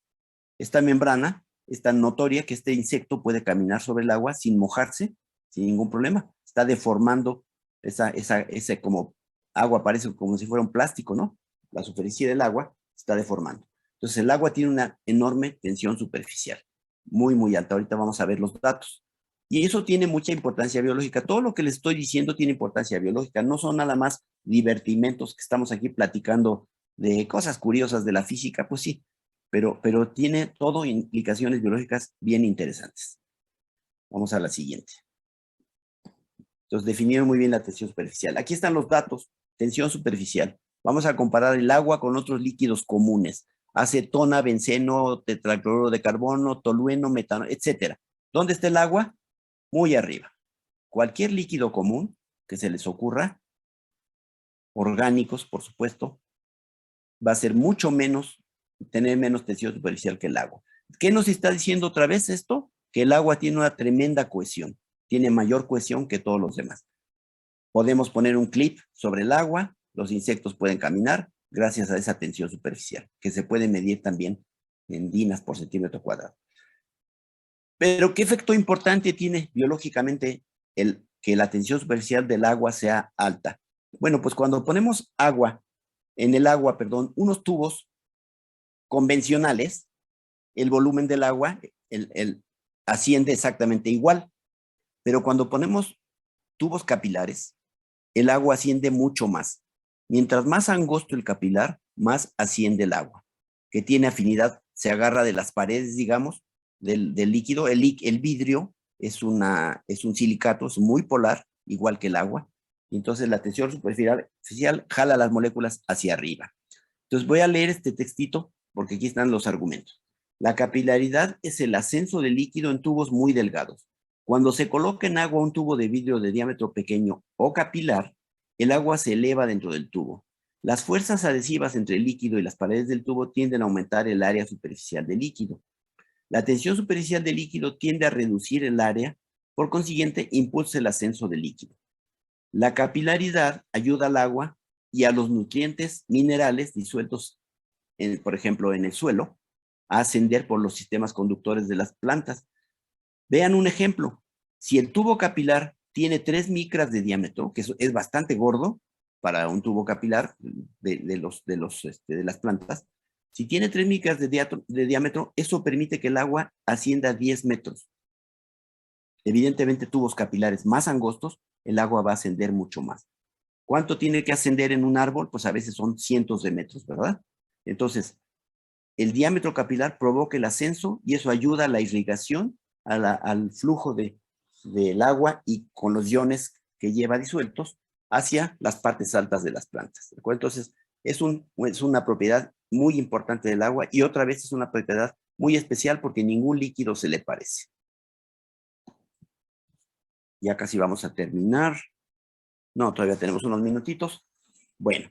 [SPEAKER 1] esta membrana, es tan notoria que este insecto puede caminar sobre el agua sin mojarse, sin ningún problema. Está deformando ese como agua, parece como si fuera un plástico, ¿no? La superficie del agua está deformando. Entonces el agua tiene una enorme tensión superficial, muy, muy alta. Ahorita vamos a ver los datos. Y eso tiene mucha importancia biológica. Todo lo que les estoy diciendo tiene importancia biológica. No son nada más divertimentos que estamos aquí platicando de cosas curiosas de la física, pues sí, pero tiene todo implicaciones biológicas bien interesantes. Vamos a la siguiente. Entonces definieron muy bien la tensión superficial. Aquí están los datos. Tensión superficial. Vamos a comparar el agua con otros líquidos comunes. Acetona, benceno, tetracloruro de carbono, tolueno, metano, etc. ¿Dónde está el agua? Muy arriba. Cualquier líquido común que se les ocurra, orgánicos, por supuesto, va a ser mucho menos, tener menos tensión superficial que el agua. ¿Qué nos está diciendo otra vez esto? Que el agua tiene una tremenda cohesión. Tiene mayor cohesión que todos los demás. Podemos poner un clip sobre el agua, los insectos pueden caminar gracias a esa tensión superficial, que se puede medir también en dinas por centímetro cuadrado. Pero ¿qué efecto importante tiene biológicamente que la tensión superficial del agua sea alta? Bueno, pues cuando ponemos unos tubos convencionales, el volumen del agua asciende exactamente igual. Pero cuando ponemos tubos capilares, el agua asciende mucho más. Mientras más angosto el capilar, más asciende el agua, que tiene afinidad, se agarra de las paredes, digamos, del líquido. El vidrio es un silicato, es muy polar, igual que el agua. Y entonces la tensión superficial jala las moléculas hacia arriba. Entonces voy a leer este textito, porque aquí están los argumentos. La capilaridad es el ascenso del líquido en tubos muy delgados. Cuando se coloca en agua un tubo de vidrio de diámetro pequeño o capilar, el agua se eleva dentro del tubo. Las fuerzas adhesivas entre el líquido y las paredes del tubo tienden a aumentar el área superficial del líquido. La tensión superficial del líquido tiende a reducir el área, por consiguiente, impulsa el ascenso del líquido. La capilaridad ayuda al agua y a los nutrientes minerales disueltos, por ejemplo, en el suelo, a ascender por los sistemas conductores de las plantas. Vean un ejemplo. Si el tubo capilar tiene 3 micras de diámetro, que es bastante gordo para un tubo capilar de las plantas, si tiene 3 micras de diámetro, eso permite que el agua ascienda a 10 metros. Evidentemente, tubos capilares más angostos, el agua va a ascender mucho más. ¿Cuánto tiene que ascender en un árbol? Pues a veces son cientos de metros, ¿verdad? Entonces, el diámetro capilar provoca el ascenso y eso ayuda a la irrigación, al flujo del agua y con los iones que lleva disueltos hacia las partes altas de las plantas. ¿De acuerdo? Entonces, es una propiedad muy importante del agua y otra vez es una propiedad muy especial porque ningún líquido se le parece. Ya casi vamos a terminar. No, todavía tenemos unos minutitos. Bueno,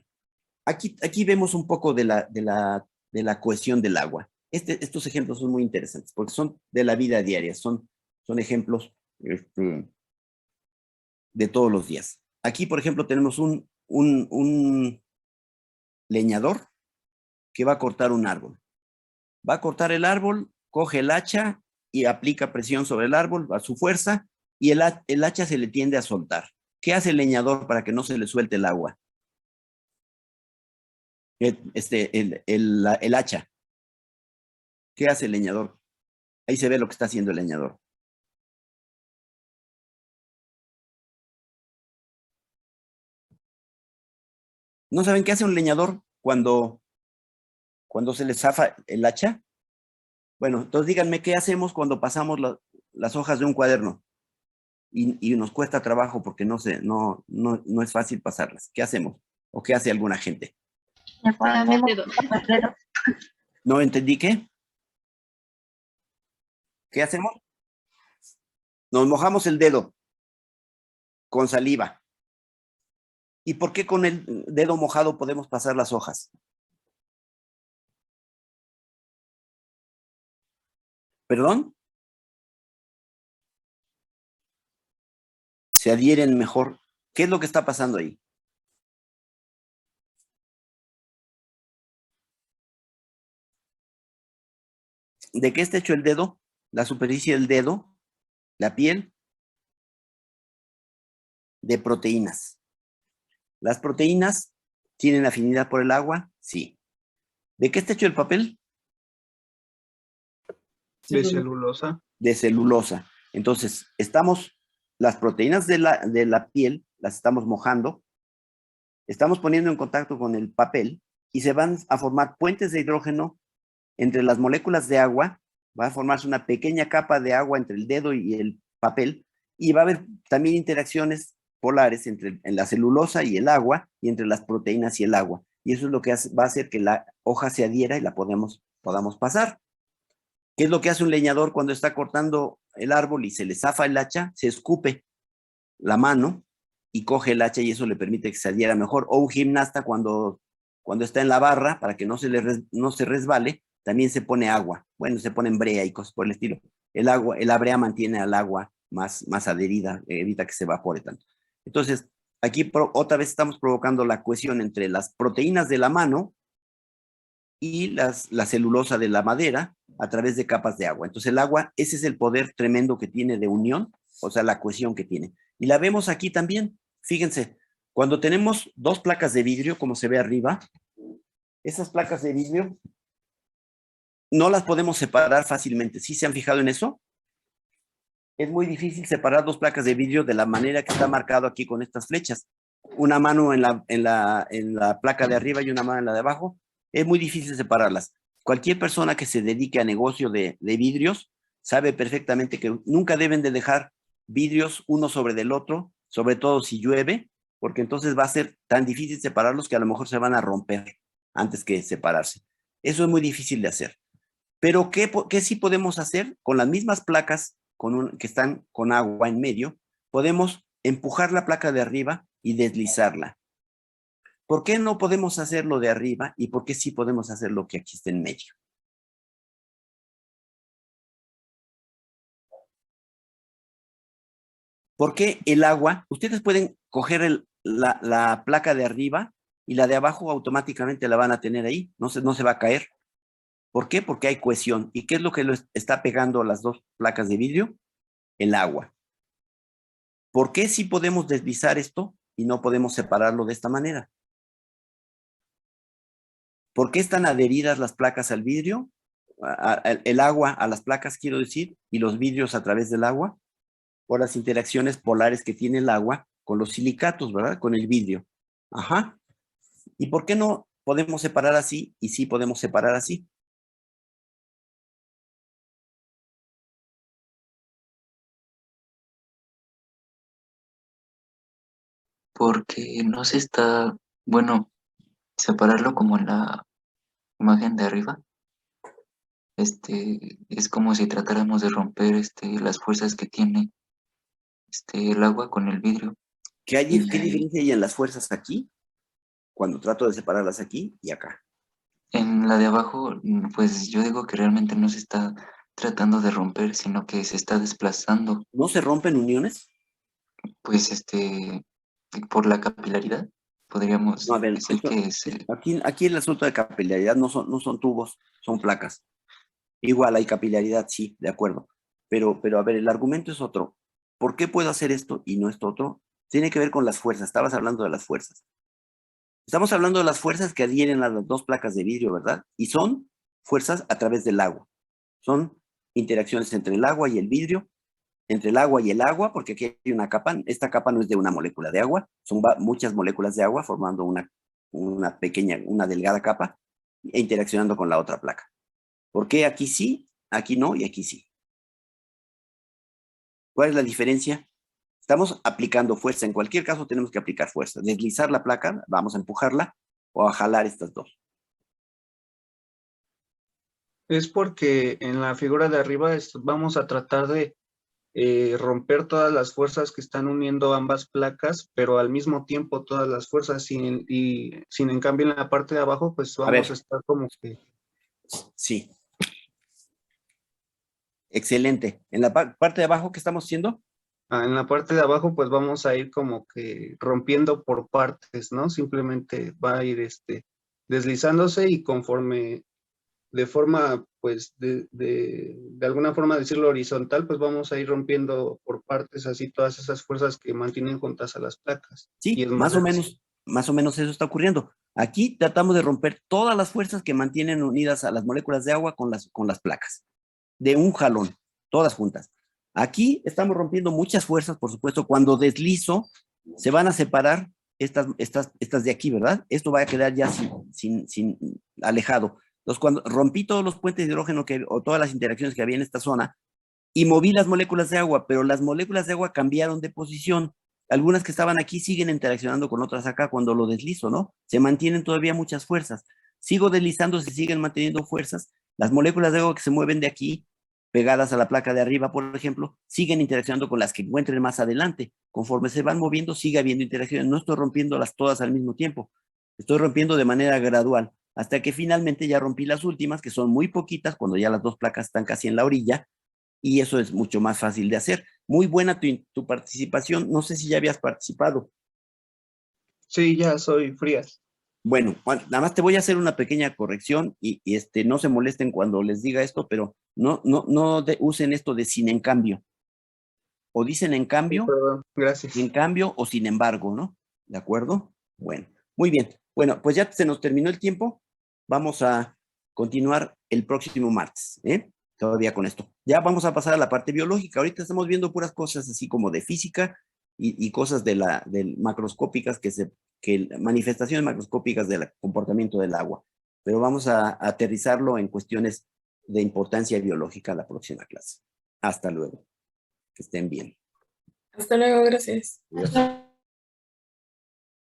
[SPEAKER 1] aquí vemos un poco de la cohesión del agua. Estos ejemplos son muy interesantes porque son de la vida diaria, son ejemplos de todos los días. Aquí, por ejemplo, tenemos un leñador que va a cortar un árbol. Va a cortar el árbol, coge el hacha y aplica presión sobre el árbol a su fuerza y el hacha se le tiende a soltar. ¿Qué hace el leñador para que no se le suelte el agua? El hacha. ¿Qué hace el leñador? Ahí se ve lo que está haciendo el leñador. ¿No saben qué hace un leñador cuando se le zafa el hacha? Bueno, entonces díganme qué hacemos cuando pasamos las hojas de un cuaderno y nos cuesta trabajo porque no es fácil pasarlas. ¿Qué hacemos? ¿O qué hace alguna gente? ¿No entendí qué? ¿Qué hacemos? Nos mojamos el dedo con saliva. ¿Y por qué con el dedo mojado podemos pasar las hojas? ¿Perdón? Se adhieren mejor. ¿Qué es lo que está pasando ahí? ¿De qué está hecho el dedo? La superficie del dedo, la piel, de proteínas. ¿Las proteínas tienen afinidad por el agua? Sí. ¿De qué está hecho el papel?
[SPEAKER 8] De celulosa.
[SPEAKER 1] De celulosa. Entonces, las proteínas de la piel las estamos mojando, estamos poniendo en contacto con el papel y se van a formar puentes de hidrógeno entre las moléculas de agua, va a formarse una pequeña capa de agua entre el dedo y el papel y va a haber también interacciones polares entre en la celulosa y el agua, y entre las proteínas y el agua. Y eso es lo que va a hacer que la hoja se adhiera y la podamos pasar. ¿Qué es lo que hace un leñador cuando está cortando el árbol y se le zafa el hacha? Se escupe la mano y coge el hacha y eso le permite que se adhiera mejor. O un gimnasta cuando está en la barra, para que no se resbale, también se pone agua. Bueno, se pone brea y cosas por el estilo. La brea mantiene al agua más adherida, evita que se evapore tanto. Entonces, aquí otra vez estamos provocando la cohesión entre las proteínas de la mano y la celulosa de la madera a través de capas de agua. Entonces el agua, ese es el poder tremendo que tiene de unión, o sea, la cohesión que tiene. Y la vemos aquí también. Fíjense, cuando tenemos dos placas de vidrio, como se ve arriba, esas placas de vidrio no las podemos separar fácilmente. ¿Sí se han fijado en eso? Es muy difícil separar dos placas de vidrio de la manera que está marcado aquí con estas flechas. Una mano en la placa de arriba y una mano en la de abajo. Es muy difícil separarlas. Cualquier persona que se dedique a negocio de vidrios sabe perfectamente que nunca deben de dejar vidrios uno sobre del otro, sobre todo si llueve, porque entonces va a ser tan difícil separarlos que a lo mejor se van a romper antes que separarse. Eso es muy difícil de hacer. Pero ¿qué sí podemos hacer? Con las mismas placas que están con agua en medio, podemos empujar la placa de arriba y deslizarla. ¿Por qué no podemos hacerlo de arriba y por qué sí podemos hacer lo que aquí está en medio? Porque el agua, ustedes pueden coger la placa de arriba y la de abajo automáticamente la van a tener ahí, no se va a caer. ¿Por qué? Porque hay cohesión. ¿Y qué es lo que está pegando las dos placas de vidrio? El agua. ¿Por qué sí podemos deslizar esto y no podemos separarlo de esta manera? ¿Por qué están adheridas las placas al vidrio? El agua a las placas, quiero decir, y los vidrios a través del agua, por las interacciones polares que tiene el agua con los silicatos, ¿verdad? Con el vidrio. Ajá. ¿Y por qué no podemos separar así y sí podemos separar así?
[SPEAKER 6] Porque no se está, bueno, separarlo como en la imagen de arriba, es como si tratáramos de romper las fuerzas que tiene el agua con el vidrio.
[SPEAKER 1] ¿Qué diferencia hay en las fuerzas aquí? Cuando trato de separarlas aquí y acá.
[SPEAKER 6] En la de abajo, pues yo digo que realmente no se está tratando de romper, sino que se está desplazando.
[SPEAKER 1] ¿No se rompen uniones?
[SPEAKER 6] Pues por la capilaridad, podríamos
[SPEAKER 1] No, a ver,
[SPEAKER 6] decir que es...
[SPEAKER 1] aquí el asunto de capilaridad no son tubos, son placas. Igual hay capilaridad, sí, de acuerdo. Pero a ver, el argumento es otro. ¿Por qué puedo hacer esto y no esto otro? Tiene que ver con las fuerzas. Estabas hablando de las fuerzas. Estamos hablando de las fuerzas que adhieren a las dos placas de vidrio, ¿verdad? Y son fuerzas a través del agua. Son interacciones entre el agua y el vidrio, entre el agua y el agua, porque aquí hay una capa. Esta capa no es de una molécula de agua, son muchas moléculas de agua formando una delgada capa e interaccionando con la otra placa. ¿Por qué aquí sí, aquí no y aquí sí? ¿Cuál es la diferencia? Estamos aplicando fuerza. En cualquier caso tenemos que aplicar fuerza. Deslizar la placa, vamos a empujarla o a jalar estas dos.
[SPEAKER 8] Es porque en la figura de arriba vamos a tratar de romper todas las fuerzas que están uniendo ambas placas, pero al mismo tiempo todas las fuerzas, sin en cambio en la parte de abajo, pues vamos a estar como que...
[SPEAKER 1] Sí. Excelente. En la parte de abajo, ¿qué estamos haciendo?
[SPEAKER 8] En la parte de abajo, pues vamos a ir como que rompiendo por partes, ¿no? Simplemente va a ir deslizándose y conforme de forma, pues, de alguna forma decirlo horizontal, pues vamos a ir rompiendo por partes así todas esas fuerzas que mantienen juntas a las placas.
[SPEAKER 1] Sí, más o menos eso está ocurriendo. Aquí tratamos de romper todas las fuerzas que mantienen unidas a las moléculas de agua con las placas. De un jalón, todas juntas. Aquí estamos rompiendo muchas fuerzas, por supuesto. Cuando deslizo, se van a separar estas de aquí, ¿verdad? Esto va a quedar ya sin alejado. Entonces, cuando rompí todos los puentes de hidrógeno o todas las interacciones que había en esta zona y moví las moléculas de agua, pero las moléculas de agua cambiaron de posición. algunas que estaban aquí siguen interaccionando con otras acá cuando lo deslizo, ¿no? Se mantienen todavía muchas fuerzas. Sigo deslizando, se siguen manteniendo fuerzas. Las moléculas de agua que se mueven de aquí, pegadas a la placa de arriba, por ejemplo, siguen interaccionando con las que encuentren más adelante. Conforme se van moviendo, sigue habiendo interacciones. No estoy rompiéndolas todas al mismo tiempo. Estoy rompiendo de manera gradual, hasta que finalmente ya rompí las últimas, que son muy poquitas, cuando ya las dos placas están casi en la orilla, y eso es mucho más fácil de hacer. Muy buena tu participación. No sé si ya habías participado.
[SPEAKER 8] Sí, ya soy Frías.
[SPEAKER 1] Bueno, nada más te voy a hacer una pequeña corrección y no se molesten cuando les diga esto, pero no usen esto de sin en cambio. O dicen en cambio,
[SPEAKER 8] Perdón, gracias.
[SPEAKER 1] en cambio o sin embargo, ¿no? ¿De acuerdo? Bueno, muy bien. Bueno, pues ya se nos terminó el tiempo. Vamos a continuar el próximo martes, ¿eh? Todavía con esto. Ya vamos a pasar a la parte biológica. Ahorita estamos viendo puras cosas así como de física y cosas de macroscópicas manifestaciones macroscópicas del comportamiento del agua. Pero vamos a aterrizarlo en cuestiones de importancia biológica la próxima clase. Hasta luego. Que estén bien.
[SPEAKER 2] Hasta luego, gracias.
[SPEAKER 1] Adiós.